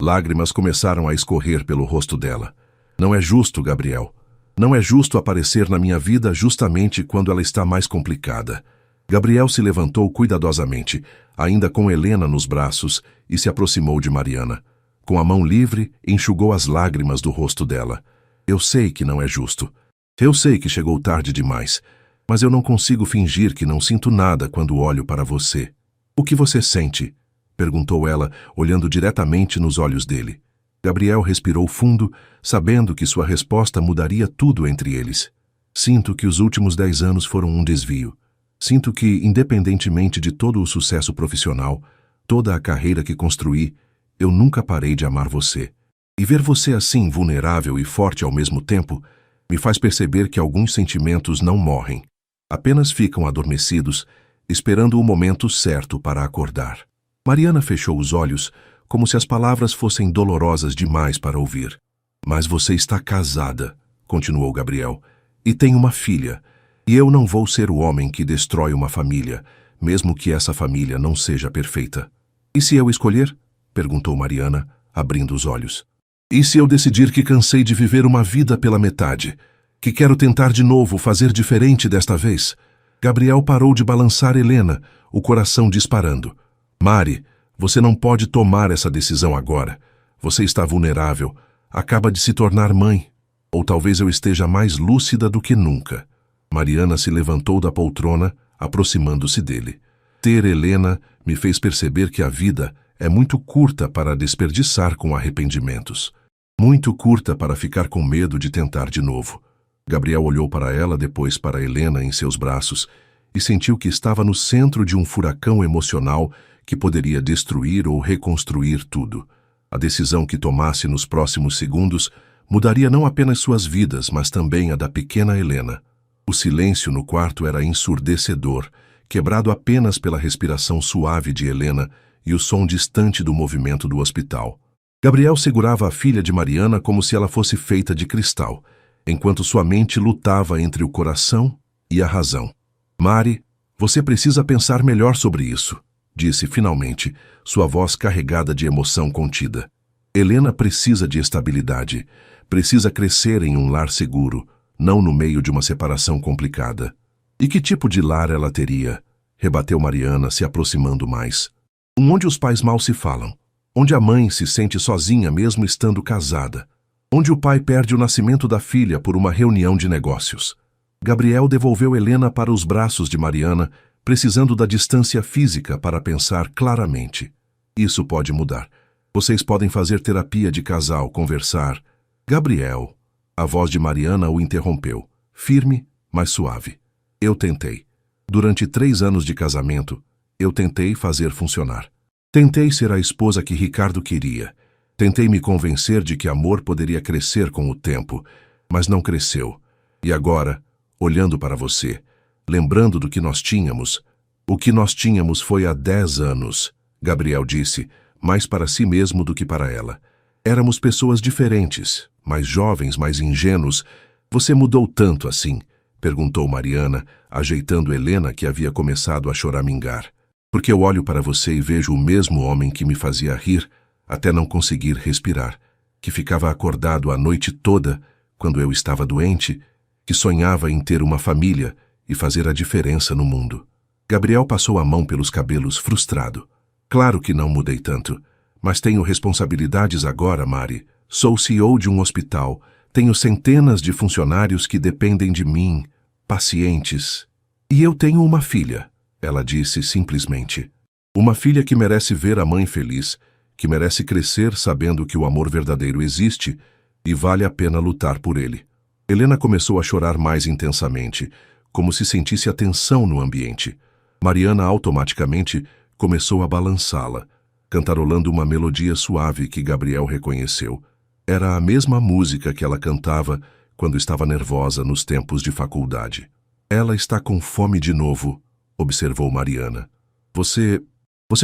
Lágrimas começaram a escorrer pelo rosto dela. Não é justo, Gabriel. Não é justo aparecer na minha vida justamente quando ela está mais complicada. Gabriel se levantou cuidadosamente, ainda com Helena nos braços, e se aproximou de Mariana. Com a mão livre, enxugou as lágrimas do rosto dela. Eu sei que não é justo. Eu sei que chegou tarde demais, mas eu não consigo fingir que não sinto nada quando olho para você. O que você sente? Perguntou ela, olhando diretamente nos olhos dele. Gabriel respirou fundo, sabendo que sua resposta mudaria tudo entre eles. Sinto que os últimos 10 anos foram um desvio. Sinto que, independentemente de todo o sucesso profissional, toda a carreira que construí, eu nunca parei de amar você. E ver você assim, vulnerável e forte ao mesmo tempo, me faz perceber que alguns sentimentos não morrem, apenas ficam adormecidos, esperando o momento certo para acordar. Mariana fechou os olhos, como se as palavras fossem dolorosas demais para ouvir. Mas você está casada, continuou Gabriel, e tem uma filha, e eu não vou ser o homem que destrói uma família, mesmo que essa família não seja perfeita. E se eu escolher? Perguntou Mariana, abrindo os olhos. E se eu decidir que cansei de viver uma vida pela metade, que quero tentar de novo, fazer diferente desta vez? Gabriel parou de balançar Helena, o coração disparando. Mari, você não pode tomar essa decisão agora. Você está vulnerável, acaba de se tornar mãe. Ou talvez eu esteja mais lúcida do que nunca. Mariana se levantou da poltrona, aproximando-se dele. Ter Helena me fez perceber que a vida é muito curta para desperdiçar com arrependimentos. Muito curta para ficar com medo de tentar de novo. Gabriel olhou para ela, depois para Helena em seus braços, e sentiu que estava no centro de um furacão emocional que poderia destruir ou reconstruir tudo. A decisão que tomasse nos próximos segundos mudaria não apenas suas vidas, mas também a da pequena Helena. O silêncio no quarto era ensurdecedor, quebrado apenas pela respiração suave de Helena e o som distante do movimento do hospital. Gabriel segurava a filha de Mariana como se ela fosse feita de cristal, enquanto sua mente lutava entre o coração e a razão. Mari, você precisa pensar melhor sobre isso, disse finalmente, sua voz carregada de emoção contida. Helena precisa de estabilidade, precisa crescer em um lar seguro, não no meio de uma separação complicada. E que tipo de lar ela teria? Rebateu Mariana, se aproximando mais. Onde os pais mal se falam, onde a mãe se sente sozinha mesmo estando casada, onde o pai perde o nascimento da filha por uma reunião de negócios. Gabriel devolveu Helena para os braços de Mariana, precisando da distância física para pensar claramente. Isso pode mudar. Vocês podem fazer terapia de casal, conversar. Gabriel. A voz de Mariana o interrompeu, firme, mas suave. Eu tentei. Durante 3 anos de casamento, eu tentei fazer funcionar. Tentei ser a esposa que Ricardo queria. Tentei me convencer de que amor poderia crescer com o tempo, mas não cresceu. E agora, olhando para você, lembrando do que nós tínhamos, o que nós tínhamos foi há 10 anos, Gabriel disse, mais para si mesmo do que para ela. Éramos pessoas diferentes, mais jovens, mais ingênuos. Você mudou tanto assim? Perguntou Mariana, ajeitando Helena, que havia começado a choramingar. Porque eu olho para você e vejo o mesmo homem que me fazia rir até não conseguir respirar, que ficava acordado a noite toda quando eu estava doente, que sonhava em ter uma família e fazer a diferença no mundo. Gabriel passou a mão pelos cabelos, frustrado. Claro que não mudei tanto, mas tenho responsabilidades agora, Mari. Sou CEO de um hospital, tenho centenas de funcionários que dependem de mim, pacientes. E eu tenho uma filha, ela disse simplesmente. Uma filha que merece ver a mãe feliz, que merece crescer sabendo que o amor verdadeiro existe e vale a pena lutar por ele. Helena começou a chorar mais intensamente, como se sentisse a tensão no ambiente. Mariana automaticamente começou a balançá-la, cantarolando uma melodia suave que Gabriel reconheceu. Era a mesma música que ela cantava quando estava nervosa nos tempos de faculdade. Ela está com fome de novo, observou Mariana. Você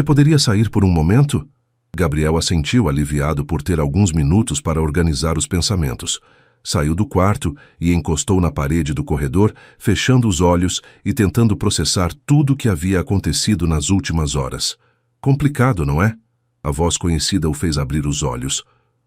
poderia sair por um momento? Gabriel assentiu, aliviado por ter alguns minutos para organizar os pensamentos. Saiu do quarto e encostou na parede do corredor, fechando os olhos e tentando processar tudo o que havia acontecido nas últimas horas. Complicado, não é? A voz conhecida o fez abrir os olhos.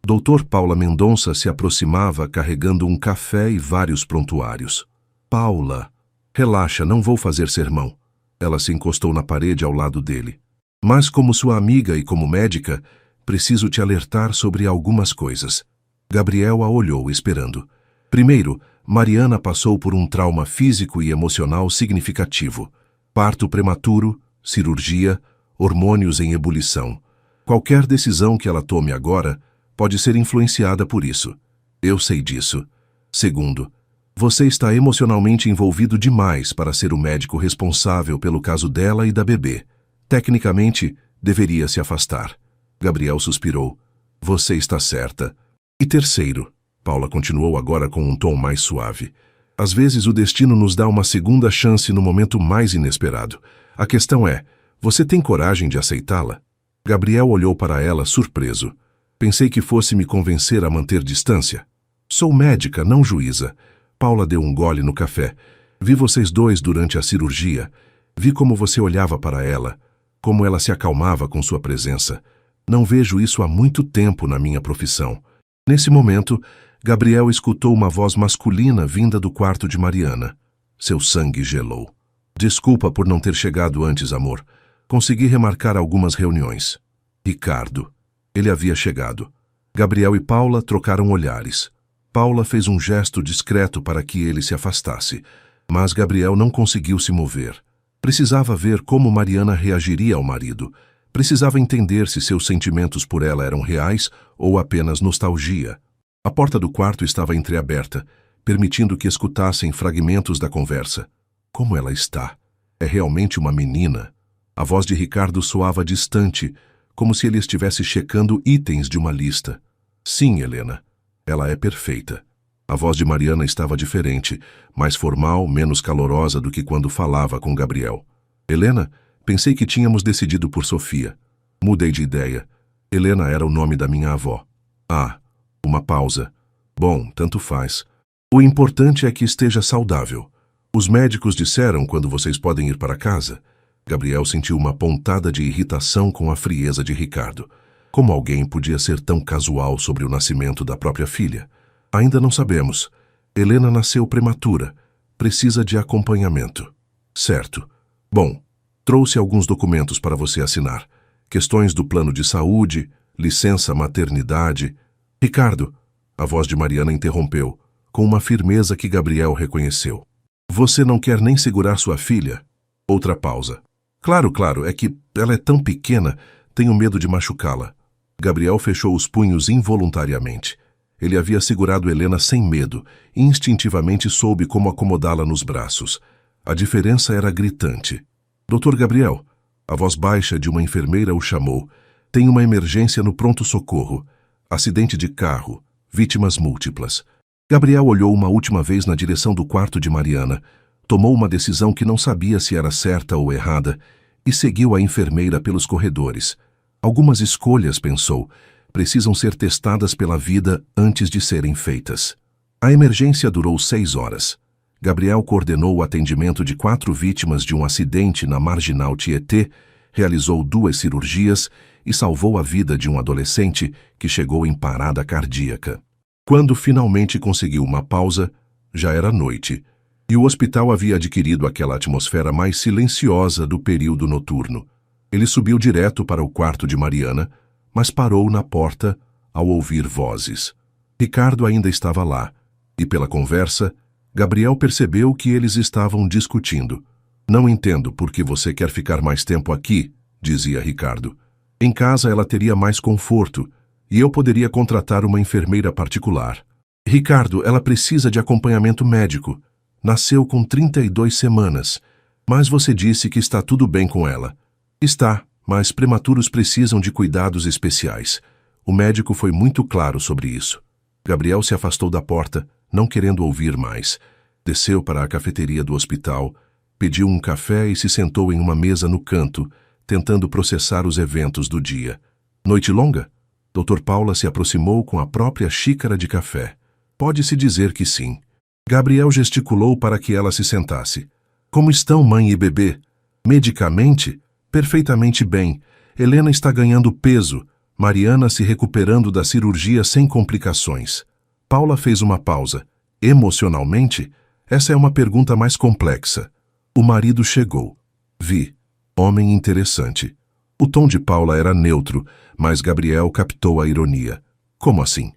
Doutor Paula Mendonça se aproximava carregando um café e vários prontuários. Paula, relaxa, não vou fazer sermão. Ela se encostou na parede ao lado dele. Mas como sua amiga e como médica, preciso te alertar sobre algumas coisas. Gabriel a olhou, esperando. Primeiro, Mariana passou por um trauma físico e emocional significativo. Parto prematuro, cirurgia, hormônios em ebulição. Qualquer decisão que ela tome agora pode ser influenciada por isso. Eu sei disso. Segundo, Você está emocionalmente envolvido demais para ser o médico responsável pelo caso dela e da bebê. Tecnicamente, deveria se afastar. Gabriel suspirou. Você está certa. E terceiro, Paula continuou agora com um tom mais suave. Às vezes o destino nos dá uma segunda chance no momento mais inesperado. A questão é, você tem coragem de aceitá-la? Gabriel olhou para ela surpreso. Pensei que fosse me convencer a manter distância. Sou médica, não juíza. Paula deu um gole no café. Vi vocês dois durante a cirurgia. Vi como você olhava para ela, como ela se acalmava com sua presença. Não vejo isso há muito tempo na minha profissão. Nesse momento, Gabriel escutou uma voz masculina vinda do quarto de Mariana. Seu sangue gelou. Desculpa por não ter chegado antes, amor. Consegui remarcar algumas reuniões. Ricardo. Ele havia chegado. Gabriel e Paula trocaram olhares. Paula fez um gesto discreto para que ele se afastasse, mas Gabriel não conseguiu se mover. Precisava ver como Mariana reagiria ao marido. Precisava entender se seus sentimentos por ela eram reais ou apenas nostalgia. A porta do quarto estava entreaberta, permitindo que escutassem fragmentos da conversa. Como ela está? É realmente uma menina? A voz de Ricardo soava distante, como se ele estivesse checando itens de uma lista. Sim, Helena. Ela é perfeita. A voz de Mariana estava diferente, mais formal, menos calorosa do que quando falava com Gabriel. Helena, pensei que tínhamos decidido por Sofia. Mudei de ideia. Helena era o nome da minha avó. Ah, uma pausa. Bom, tanto faz. O importante é que esteja saudável. Os médicos disseram quando vocês podem ir para casa. Gabriel sentiu uma pontada de irritação com a frieza de Ricardo. Como alguém podia ser tão casual sobre o nascimento da própria filha? Ainda não sabemos. Helena nasceu prematura. Precisa de acompanhamento. Certo. Bom, trouxe alguns documentos para você assinar. Questões do plano de saúde, licença maternidade. Ricardo, a voz de Mariana interrompeu, com uma firmeza que Gabriel reconheceu. Você não quer nem segurar sua filha? Outra pausa. Claro, é que ela é tão pequena, tenho medo de machucá-la. Gabriel fechou os punhos involuntariamente. Ele havia segurado Helena sem medo e instintivamente soube como acomodá-la nos braços. A diferença era gritante. Doutor Gabriel, a voz baixa de uma enfermeira o chamou. Tem uma emergência no pronto-socorro. Acidente de carro. Vítimas múltiplas. Gabriel olhou uma última vez na direção do quarto de Mariana, tomou uma decisão que não sabia se era certa ou errada e seguiu a enfermeira pelos corredores. Algumas escolhas, pensou, precisam ser testadas pela vida antes de serem feitas. A emergência durou 6 horas. Gabriel coordenou o atendimento de 4 vítimas de um acidente na Marginal Tietê, realizou 2 cirurgias e salvou a vida de um adolescente que chegou em parada cardíaca. Quando finalmente conseguiu uma pausa, já era noite, e o hospital havia adquirido aquela atmosfera mais silenciosa do período noturno. Ele subiu direto para o quarto de Mariana, mas parou na porta ao ouvir vozes. Ricardo ainda estava lá, e pela conversa, Gabriel percebeu que eles estavam discutindo. Não entendo por que você quer ficar mais tempo aqui, dizia Ricardo. Em casa ela teria mais conforto, e eu poderia contratar uma enfermeira particular. Ricardo, ela precisa de acompanhamento médico. Nasceu com 32 semanas, mas você disse que está tudo bem com ela. Está, mas prematuros precisam de cuidados especiais. O médico foi muito claro sobre isso. Gabriel se afastou da porta, não querendo ouvir mais. Desceu para a cafeteria do hospital, pediu um café e se sentou em uma mesa no canto, tentando processar os eventos do dia. Noite longa? Dr. Paula se aproximou com a própria xícara de café. Pode-se dizer que sim. Gabriel gesticulou para que ela se sentasse. Como estão mãe e bebê? Medicamente? Perfeitamente bem. Helena está ganhando peso. Mariana se recuperando da cirurgia sem complicações. Paula fez uma pausa. Emocionalmente? Essa é uma pergunta mais complexa. O marido chegou. Vi. Homem interessante. O tom de Paula era neutro, mas Gabriel captou a ironia. Como assim?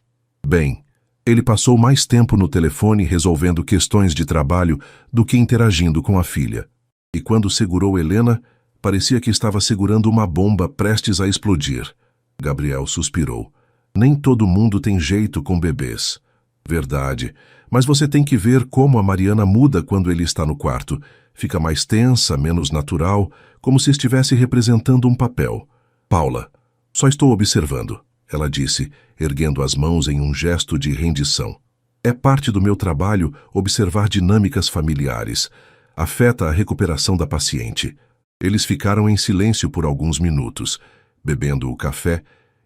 Bem, ele passou mais tempo no telefone resolvendo questões de trabalho do que interagindo com a filha. E quando segurou Helena, parecia que estava segurando uma bomba prestes a explodir. Gabriel suspirou. Nem todo mundo tem jeito com bebês. Verdade. Mas você tem que ver como a Mariana muda quando ele está no quarto. Fica mais tensa, menos natural, como se estivesse representando um papel. Paula, só estou observando, ela disse, erguendo as mãos em um gesto de rendição. É parte do meu trabalho observar dinâmicas familiares. Afeta a recuperação da paciente. Eles ficaram em silêncio por alguns minutos, bebendo o café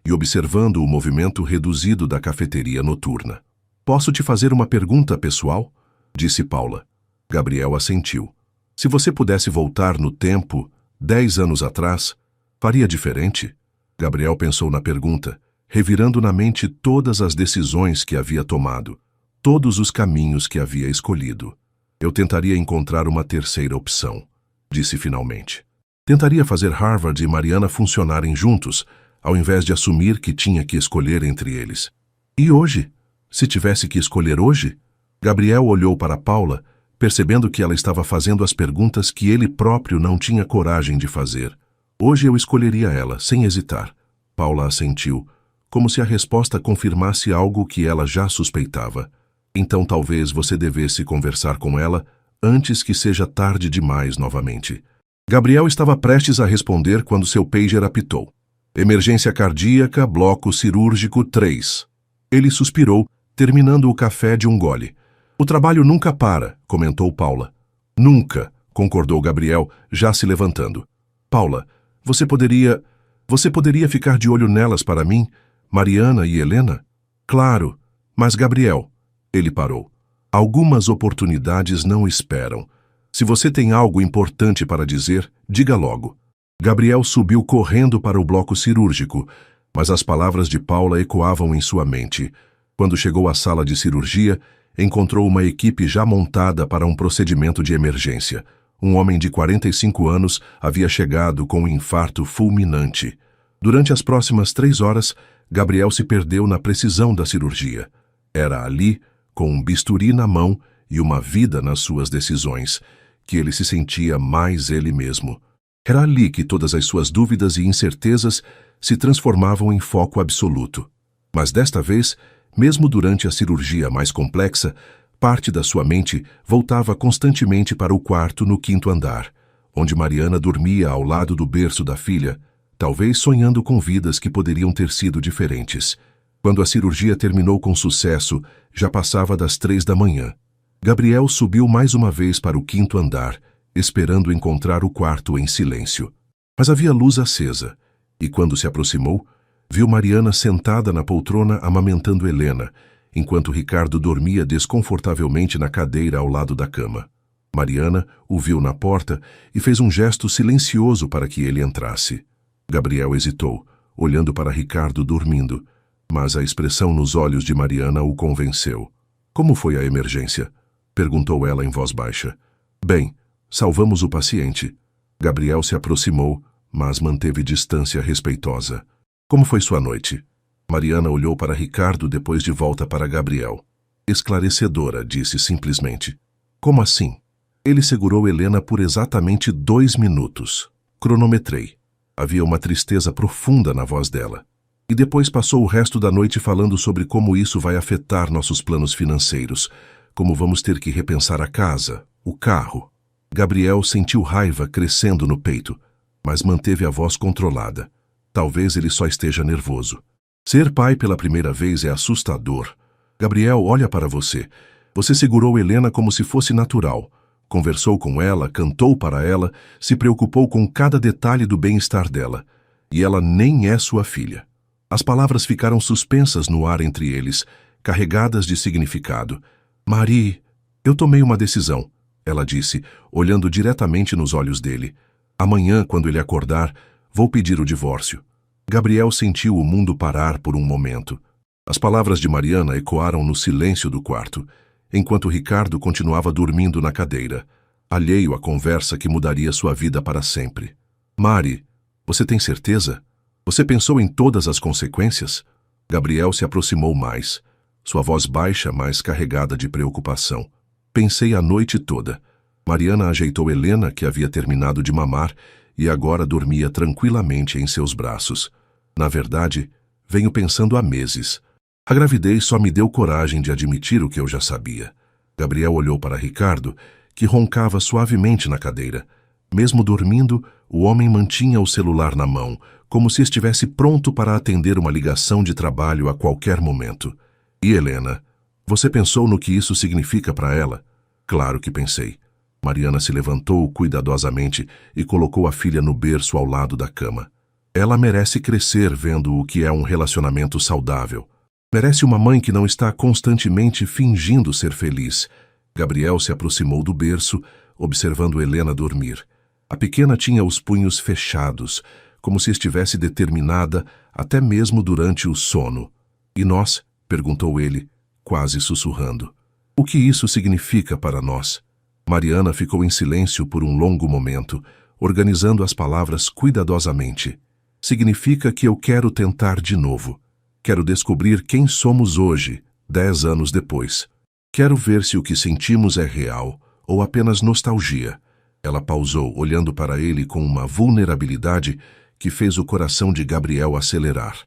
e observando o movimento reduzido da cafeteria noturna. Posso te fazer uma pergunta pessoal? Disse Paula. Gabriel assentiu. Se você pudesse voltar no tempo, 10 anos atrás, faria diferente? Gabriel pensou na pergunta, revirando na mente todas as decisões que havia tomado, todos os caminhos que havia escolhido. Eu tentaria encontrar uma terceira opção, disse finalmente. Tentaria fazer Harvard e Mariana funcionarem juntos, ao invés de assumir que tinha que escolher entre eles. E hoje? Se tivesse que escolher hoje? Gabriel olhou para Paula, percebendo que ela estava fazendo as perguntas que ele próprio não tinha coragem de fazer. Hoje eu escolheria ela, sem hesitar. Paula assentiu, como se a resposta confirmasse algo que ela já suspeitava. Então talvez você devesse conversar com ela antes que seja tarde demais novamente. Gabriel estava prestes a responder quando seu pager apitou. Emergência cardíaca, bloco cirúrgico 3. Ele suspirou, terminando o café de um gole. O trabalho nunca para, comentou Paula. Nunca, concordou Gabriel, já se levantando. Paula, você poderia ficar de olho nelas para mim, Mariana e Helena? Claro, mas Gabriel, ele parou. Algumas oportunidades não esperam. Se você tem algo importante para dizer, diga logo. Gabriel subiu correndo para o bloco cirúrgico, mas as palavras de Paula ecoavam em sua mente. Quando chegou à sala de cirurgia, encontrou uma equipe já montada para um procedimento de emergência. Um homem de 45 anos havia chegado com um infarto fulminante. Durante as próximas 3 horas, Gabriel se perdeu na precisão da cirurgia. Era ali, com um bisturi na mão e uma vida nas suas decisões, que ele se sentia mais ele mesmo. Era ali que todas as suas dúvidas e incertezas se transformavam em foco absoluto. Mas desta vez, mesmo durante a cirurgia mais complexa, parte da sua mente voltava constantemente para o quarto no 5º andar, onde Mariana dormia ao lado do berço da filha, talvez sonhando com vidas que poderiam ter sido diferentes. Quando a cirurgia terminou com sucesso, já passava das 3 da manhã. Gabriel subiu mais uma vez para o 5º andar, esperando encontrar o quarto em silêncio. Mas havia luz acesa, e quando se aproximou, viu Mariana sentada na poltrona amamentando Helena, enquanto Ricardo dormia desconfortavelmente na cadeira ao lado da cama. Mariana o viu na porta e fez um gesto silencioso para que ele entrasse. Gabriel hesitou, olhando para Ricardo dormindo, mas a expressão nos olhos de Mariana o convenceu. Como foi a emergência? Perguntou ela em voz baixa. Bem, salvamos o paciente. Gabriel se aproximou, mas manteve distância respeitosa. Como foi sua noite? Mariana olhou para Ricardo depois de volta para Gabriel. Esclarecedora, disse simplesmente. Como assim? Ele segurou Helena por exatamente 2 minutos. Cronometrei. Havia uma tristeza profunda na voz dela. E depois passou o resto da noite falando sobre como isso vai afetar nossos planos financeiros, como vamos ter que repensar a casa, o carro. Gabriel sentiu raiva crescendo no peito, mas manteve a voz controlada. Talvez ele só esteja nervoso. Ser pai pela primeira vez é assustador. Gabriel, olha para você. Você segurou Helena como se fosse natural. Conversou com ela, cantou para ela, se preocupou com cada detalhe do bem-estar dela. E ela nem é sua filha. As palavras ficaram suspensas no ar entre eles, carregadas de significado. Marie, eu tomei uma decisão, ela disse, olhando diretamente nos olhos dele. Amanhã, quando ele acordar, vou pedir o divórcio. Gabriel sentiu o mundo parar por um momento. As palavras de Mariana ecoaram no silêncio do quarto, enquanto Ricardo continuava dormindo na cadeira, alheio à conversa que mudaria sua vida para sempre. Mari, você tem certeza? Você pensou em todas as consequências? Gabriel se aproximou mais, sua voz baixa, mas carregada de preocupação. Pensei a noite toda. Mariana ajeitou Helena, que havia terminado de mamar, e agora dormia tranquilamente em seus braços. Na verdade, venho pensando há meses. A gravidez só me deu coragem de admitir o que eu já sabia. Gabriel olhou para Ricardo, que roncava suavemente na cadeira. Mesmo dormindo, o homem mantinha o celular na mão, como se estivesse pronto para atender uma ligação de trabalho a qualquer momento. E Helena? Você pensou no que isso significa para ela? Claro que pensei. Mariana se levantou cuidadosamente e colocou a filha no berço ao lado da cama. Ela merece crescer vendo o que é um relacionamento saudável. Merece uma mãe que não está constantemente fingindo ser feliz. Gabriel se aproximou do berço, observando Helena dormir. A pequena tinha os punhos fechados, como se estivesse determinada até mesmo durante o sono. E nós? Perguntou ele, quase sussurrando. O que isso significa para nós? Mariana ficou em silêncio por um longo momento, organizando as palavras cuidadosamente. Significa que eu quero tentar de novo. Quero descobrir quem somos hoje, 10 anos depois. Quero ver se o que sentimos é real ou apenas nostalgia. Ela pausou, olhando para ele com uma vulnerabilidade que fez o coração de Gabriel acelerar.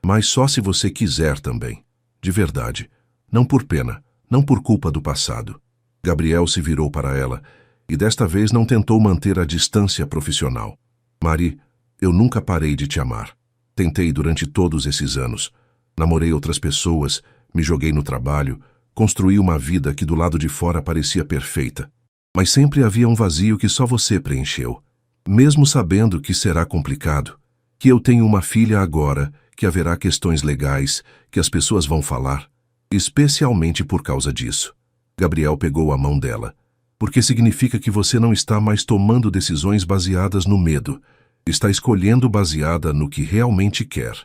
Mas só se você quiser também. De verdade. Não por pena, não por culpa do passado. Gabriel se virou para ela e desta vez não tentou manter a distância profissional. Mari, eu nunca parei de te amar. Tentei durante todos esses anos. Namorei outras pessoas, me joguei no trabalho, construí uma vida que do lado de fora parecia perfeita. Mas sempre havia um vazio que só você preencheu. Mesmo sabendo que será complicado, que eu tenho uma filha agora, que haverá questões legais, que as pessoas vão falar, especialmente por causa disso. Gabriel pegou a mão dela. Porque significa que você não está mais tomando decisões baseadas no medo. Está escolhendo baseada no que realmente quer.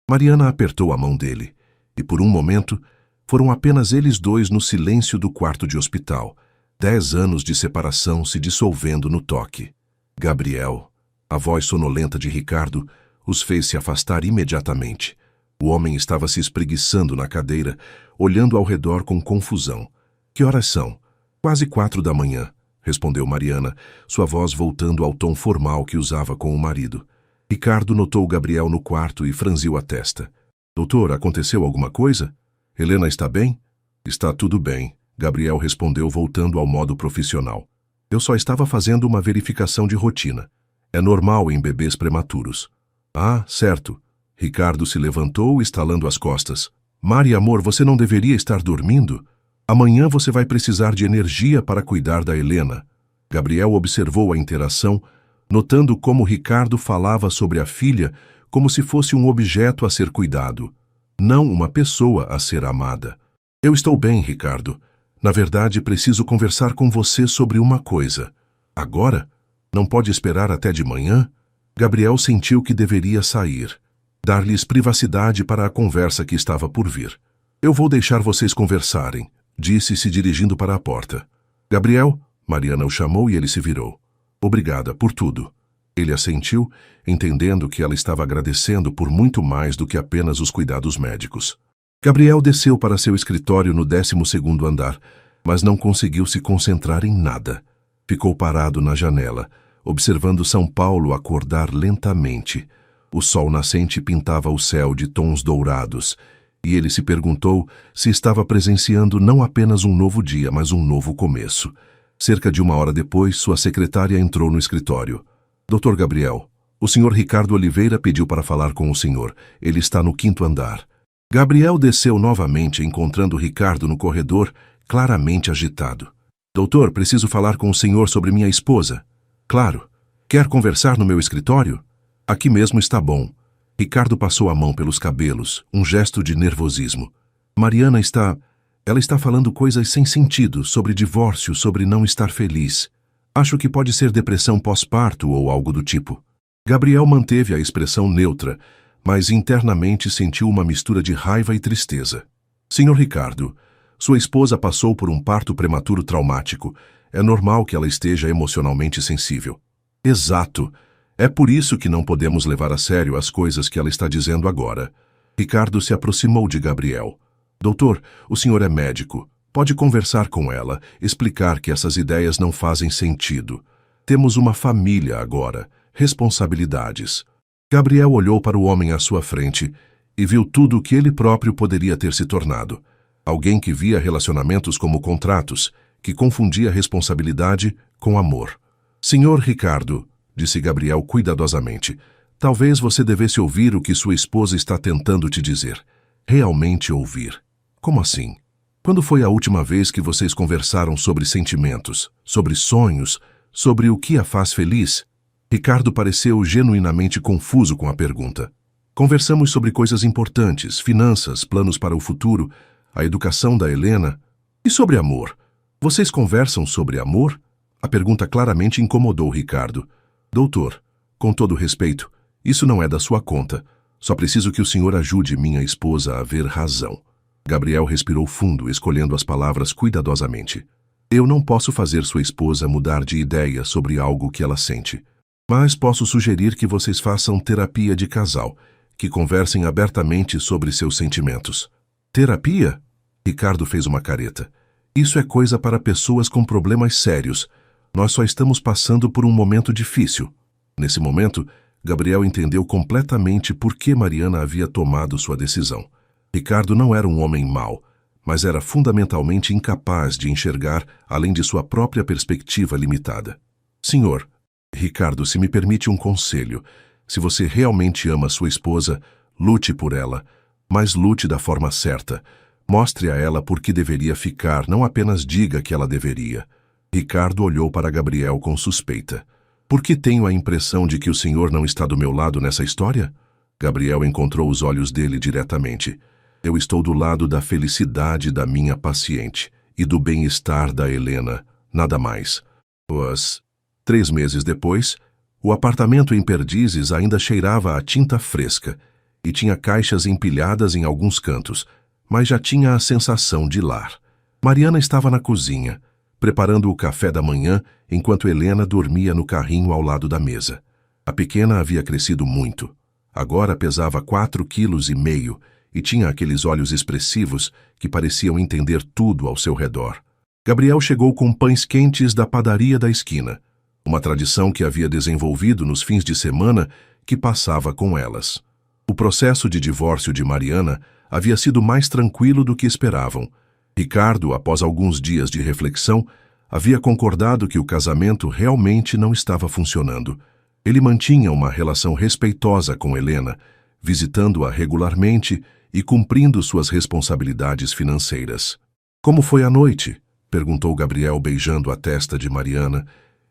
Mariana apertou a mão dele. E por um momento, foram apenas eles dois no silêncio do quarto de hospital. 10 anos de separação se dissolvendo no toque. Gabriel, a voz sonolenta de Ricardo, os fez se afastar imediatamente. O homem estava se espreguiçando na cadeira, olhando ao redor com confusão. Que horas são? Quase 4 da manhã, respondeu Mariana, sua voz voltando ao tom formal que usava com o marido. Ricardo notou Gabriel no quarto e franziu a testa. Doutor, aconteceu alguma coisa? Helena está bem? Está tudo bem, Gabriel respondeu voltando ao modo profissional. Eu só estava fazendo uma verificação de rotina. É normal em bebês prematuros. Ah, certo. Ricardo se levantou, estalando as costas. Mari, amor, você não deveria estar dormindo? Amanhã você vai precisar de energia para cuidar da Helena. Gabriel observou a interação, notando como Ricardo falava sobre a filha como se fosse um objeto a ser cuidado, não uma pessoa a ser amada. Eu estou bem, Ricardo. Na verdade, preciso conversar com você sobre uma coisa. Agora? Não pode esperar até de manhã? Gabriel sentiu que deveria sair, dar-lhes privacidade para a conversa que estava por vir. Eu vou deixar vocês conversarem, disse se dirigindo para a porta. Gabriel, Mariana o chamou e ele se virou. Obrigada por tudo. Ele assentiu, entendendo que ela estava agradecendo por muito mais do que apenas os cuidados médicos. Gabriel desceu para seu escritório no 12º andar, mas não conseguiu se concentrar em nada. Ficou parado na janela, observando São Paulo acordar lentamente. O sol nascente pintava o céu de tons dourados, e ele se perguntou se estava presenciando não apenas um novo dia, mas um novo começo. Cerca de 1 hora depois, sua secretária entrou no escritório. Dr. Gabriel, o Sr. Ricardo Oliveira pediu para falar com o senhor. Ele está no 5º andar. Gabriel desceu novamente, encontrando Ricardo no corredor, claramente agitado. Doutor, preciso falar com o senhor sobre minha esposa. Claro. Quer conversar no meu escritório? Aqui mesmo está bom. Ricardo passou a mão pelos cabelos, um gesto de nervosismo. Mariana está... Ela está falando coisas sem sentido, sobre divórcio, sobre não estar feliz. Acho que pode ser depressão pós-parto ou algo do tipo. Gabriel manteve a expressão neutra, mas internamente sentiu uma mistura de raiva e tristeza. Senhor Ricardo, sua esposa passou por um parto prematuro traumático. É normal que ela esteja emocionalmente sensível. Exato. É por isso que não podemos levar a sério as coisas que ela está dizendo agora. Ricardo se aproximou de Gabriel. Doutor, o senhor é médico. Pode conversar com ela, explicar que essas ideias não fazem sentido. Temos uma família agora, responsabilidades. Gabriel olhou para o homem à sua frente e viu tudo o que ele próprio poderia ter se tornado. Alguém que via relacionamentos como contratos, que confundia responsabilidade com amor. Senhor Ricardo, disse Gabriel cuidadosamente, talvez você devesse ouvir o que sua esposa está tentando te dizer. Realmente ouvir. Como assim? Quando foi a última vez que vocês conversaram sobre sentimentos, sobre sonhos, sobre o que a faz feliz? Ricardo pareceu genuinamente confuso com a pergunta. Conversamos sobre coisas importantes, finanças, planos para o futuro, a educação da Helena. E sobre amor? Vocês conversam sobre amor? A pergunta claramente incomodou Ricardo. Doutor, com todo respeito, isso não é da sua conta. Só preciso que o senhor ajude minha esposa a ver razão. Gabriel respirou fundo, escolhendo as palavras cuidadosamente. Eu não posso fazer sua esposa mudar de ideia sobre algo que ela sente. Mas posso sugerir que vocês façam terapia de casal, que conversem abertamente sobre seus sentimentos. Terapia? Ricardo fez uma careta. Isso é coisa para pessoas com problemas sérios. Nós só estamos passando por um momento difícil. Nesse momento, Gabriel entendeu completamente por que Mariana havia tomado sua decisão. Ricardo não era um homem mau, mas era fundamentalmente incapaz de enxergar além de sua própria perspectiva limitada. Senhor, Ricardo, se me permite um conselho. Se você realmente ama sua esposa, lute por ela, mas lute da forma certa. Mostre a ela por que deveria ficar, não apenas diga que ela deveria. Ricardo olhou para Gabriel com suspeita. Por que tenho a impressão de que o senhor não está do meu lado nessa história? Gabriel encontrou os olhos dele diretamente. Eu estou do lado da felicidade da minha paciente e do bem-estar da Helena, nada mais. 3 meses depois, o apartamento em Perdizes ainda cheirava a tinta fresca e tinha caixas empilhadas em alguns cantos, mas já tinha a sensação de lar. Mariana estava na cozinha, preparando o café da manhã enquanto Helena dormia no carrinho ao lado da mesa. A pequena havia crescido muito. Agora pesava 4,5 quilos e tinha aqueles olhos expressivos que pareciam entender tudo ao seu redor. Gabriel chegou com pães quentes da padaria da esquina, uma tradição que havia desenvolvido nos fins de semana que passava com elas. O processo de divórcio de Mariana havia sido mais tranquilo do que esperavam. Ricardo, após alguns dias de reflexão, havia concordado que o casamento realmente não estava funcionando. Ele mantinha uma relação respeitosa com Helena, visitando-a regularmente e cumprindo suas responsabilidades financeiras. Como foi a noite? Perguntou Gabriel, beijando a testa de Mariana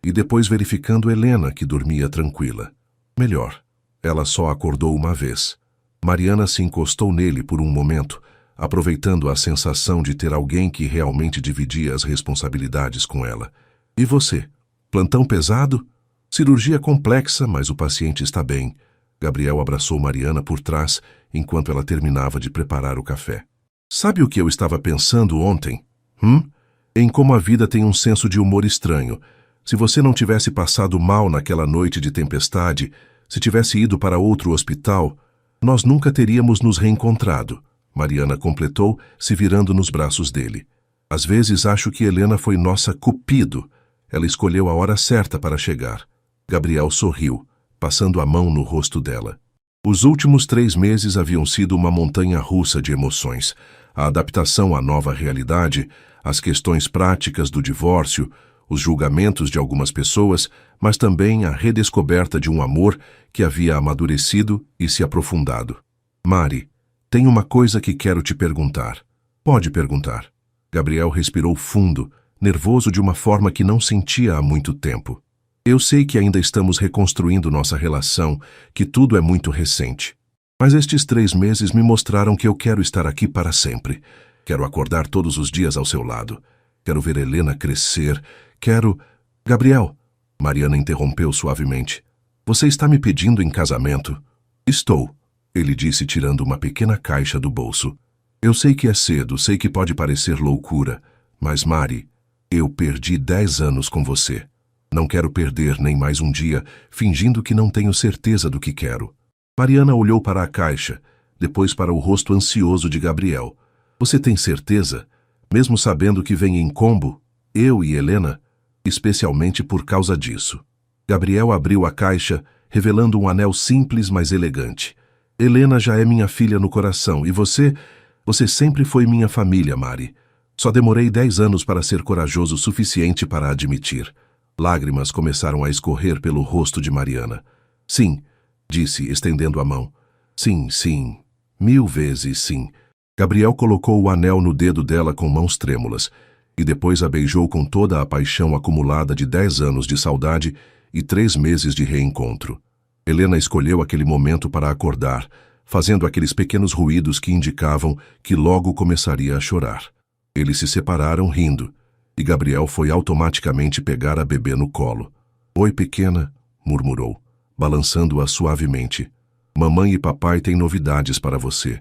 e depois verificando Helena, que dormia tranquila. Melhor. Ela só acordou uma vez. Mariana se encostou nele por um momento, aproveitando a sensação de ter alguém que realmente dividia as responsabilidades com ela. E você? Plantão pesado? Cirurgia complexa, mas o paciente está bem. Gabriel abraçou Mariana por trás, enquanto ela terminava de preparar o café. Sabe o que eu estava pensando ontem? Em como a vida tem um senso de humor estranho. Se você não tivesse passado mal naquela noite de tempestade, se tivesse ido para outro hospital, nós nunca teríamos nos reencontrado. Mariana completou, se virando nos braços dele. Às vezes acho que Helena foi nossa cupido. Ela escolheu a hora certa para chegar. Gabriel sorriu, passando a mão no rosto dela. Os últimos 3 meses haviam sido uma montanha-russa de emoções. A adaptação à nova realidade, as questões práticas do divórcio, os julgamentos de algumas pessoas, mas também a redescoberta de um amor que havia amadurecido e se aprofundado. Mari, tem uma coisa que quero te perguntar. Pode perguntar. Gabriel respirou fundo, nervoso de uma forma que não sentia há muito tempo. Eu sei que ainda estamos reconstruindo nossa relação, que tudo é muito recente. Mas estes 3 meses me mostraram que eu quero estar aqui para sempre. Quero acordar todos os dias ao seu lado. Quero ver Helena crescer. Quero... Gabriel, Mariana interrompeu suavemente. Você está me pedindo em casamento? Estou, ele disse tirando uma pequena caixa do bolso. Eu sei que é cedo, sei que pode parecer loucura, mas Mari, eu perdi 10 anos com você. Não quero perder nem mais um dia, fingindo que não tenho certeza do que quero. Mariana olhou para a caixa, depois para o rosto ansioso de Gabriel. Você tem certeza? Mesmo sabendo que vem em combo, eu e Helena, especialmente por causa disso. Gabriel abriu a caixa, revelando um anel simples, mas elegante. Helena já é minha filha no coração, e você sempre foi minha família, Mari. Só demorei 10 anos para ser corajoso o suficiente para admitir. Lágrimas começaram a escorrer pelo rosto de Mariana. Sim, disse, estendendo a mão. Sim, sim. 1000 vezes sim. Gabriel colocou o anel no dedo dela com mãos trêmulas e depois a beijou com toda a paixão acumulada de 10 anos de saudade e 3 meses de reencontro. Helena escolheu aquele momento para acordar, fazendo aqueles pequenos ruídos que indicavam que logo começaria a chorar. Eles se separaram rindo, e Gabriel foi automaticamente pegar a bebê no colo. Oi, pequena, murmurou, balançando-a suavemente. Mamãe e papai têm novidades para você.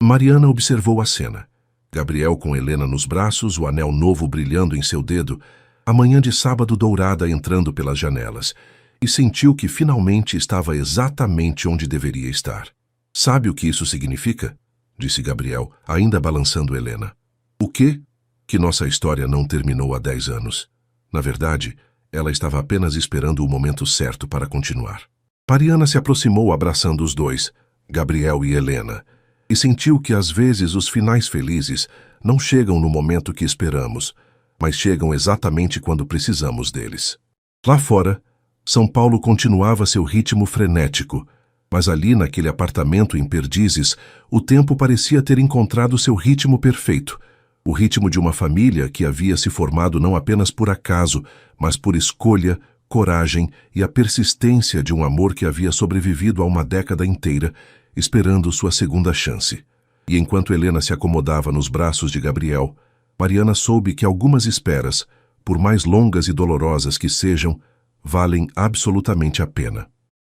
Mariana observou a cena. Gabriel com Helena nos braços, o anel novo brilhando em seu dedo, a manhã de sábado dourada entrando pelas janelas, e sentiu que finalmente estava exatamente onde deveria estar. Sabe o que isso significa? Disse Gabriel, ainda balançando Helena. O quê? Que nossa história não terminou há 10 anos. Na verdade, ela estava apenas esperando o momento certo para continuar. Mariana se aproximou abraçando os dois, Gabriel e Helena, e sentiu que às vezes os finais felizes não chegam no momento que esperamos, mas chegam exatamente quando precisamos deles. Lá fora, São Paulo continuava seu ritmo frenético, mas ali naquele apartamento em Perdizes, o tempo parecia ter encontrado seu ritmo perfeito, o ritmo de uma família que havia se formado não apenas por acaso, mas por escolha, coragem e a persistência de um amor que havia sobrevivido a uma década inteira, esperando sua segunda chance. E enquanto Helena se acomodava nos braços de Gabriel, Mariana soube que algumas esperas, por mais longas e dolorosas que sejam, valem absolutamente a pena.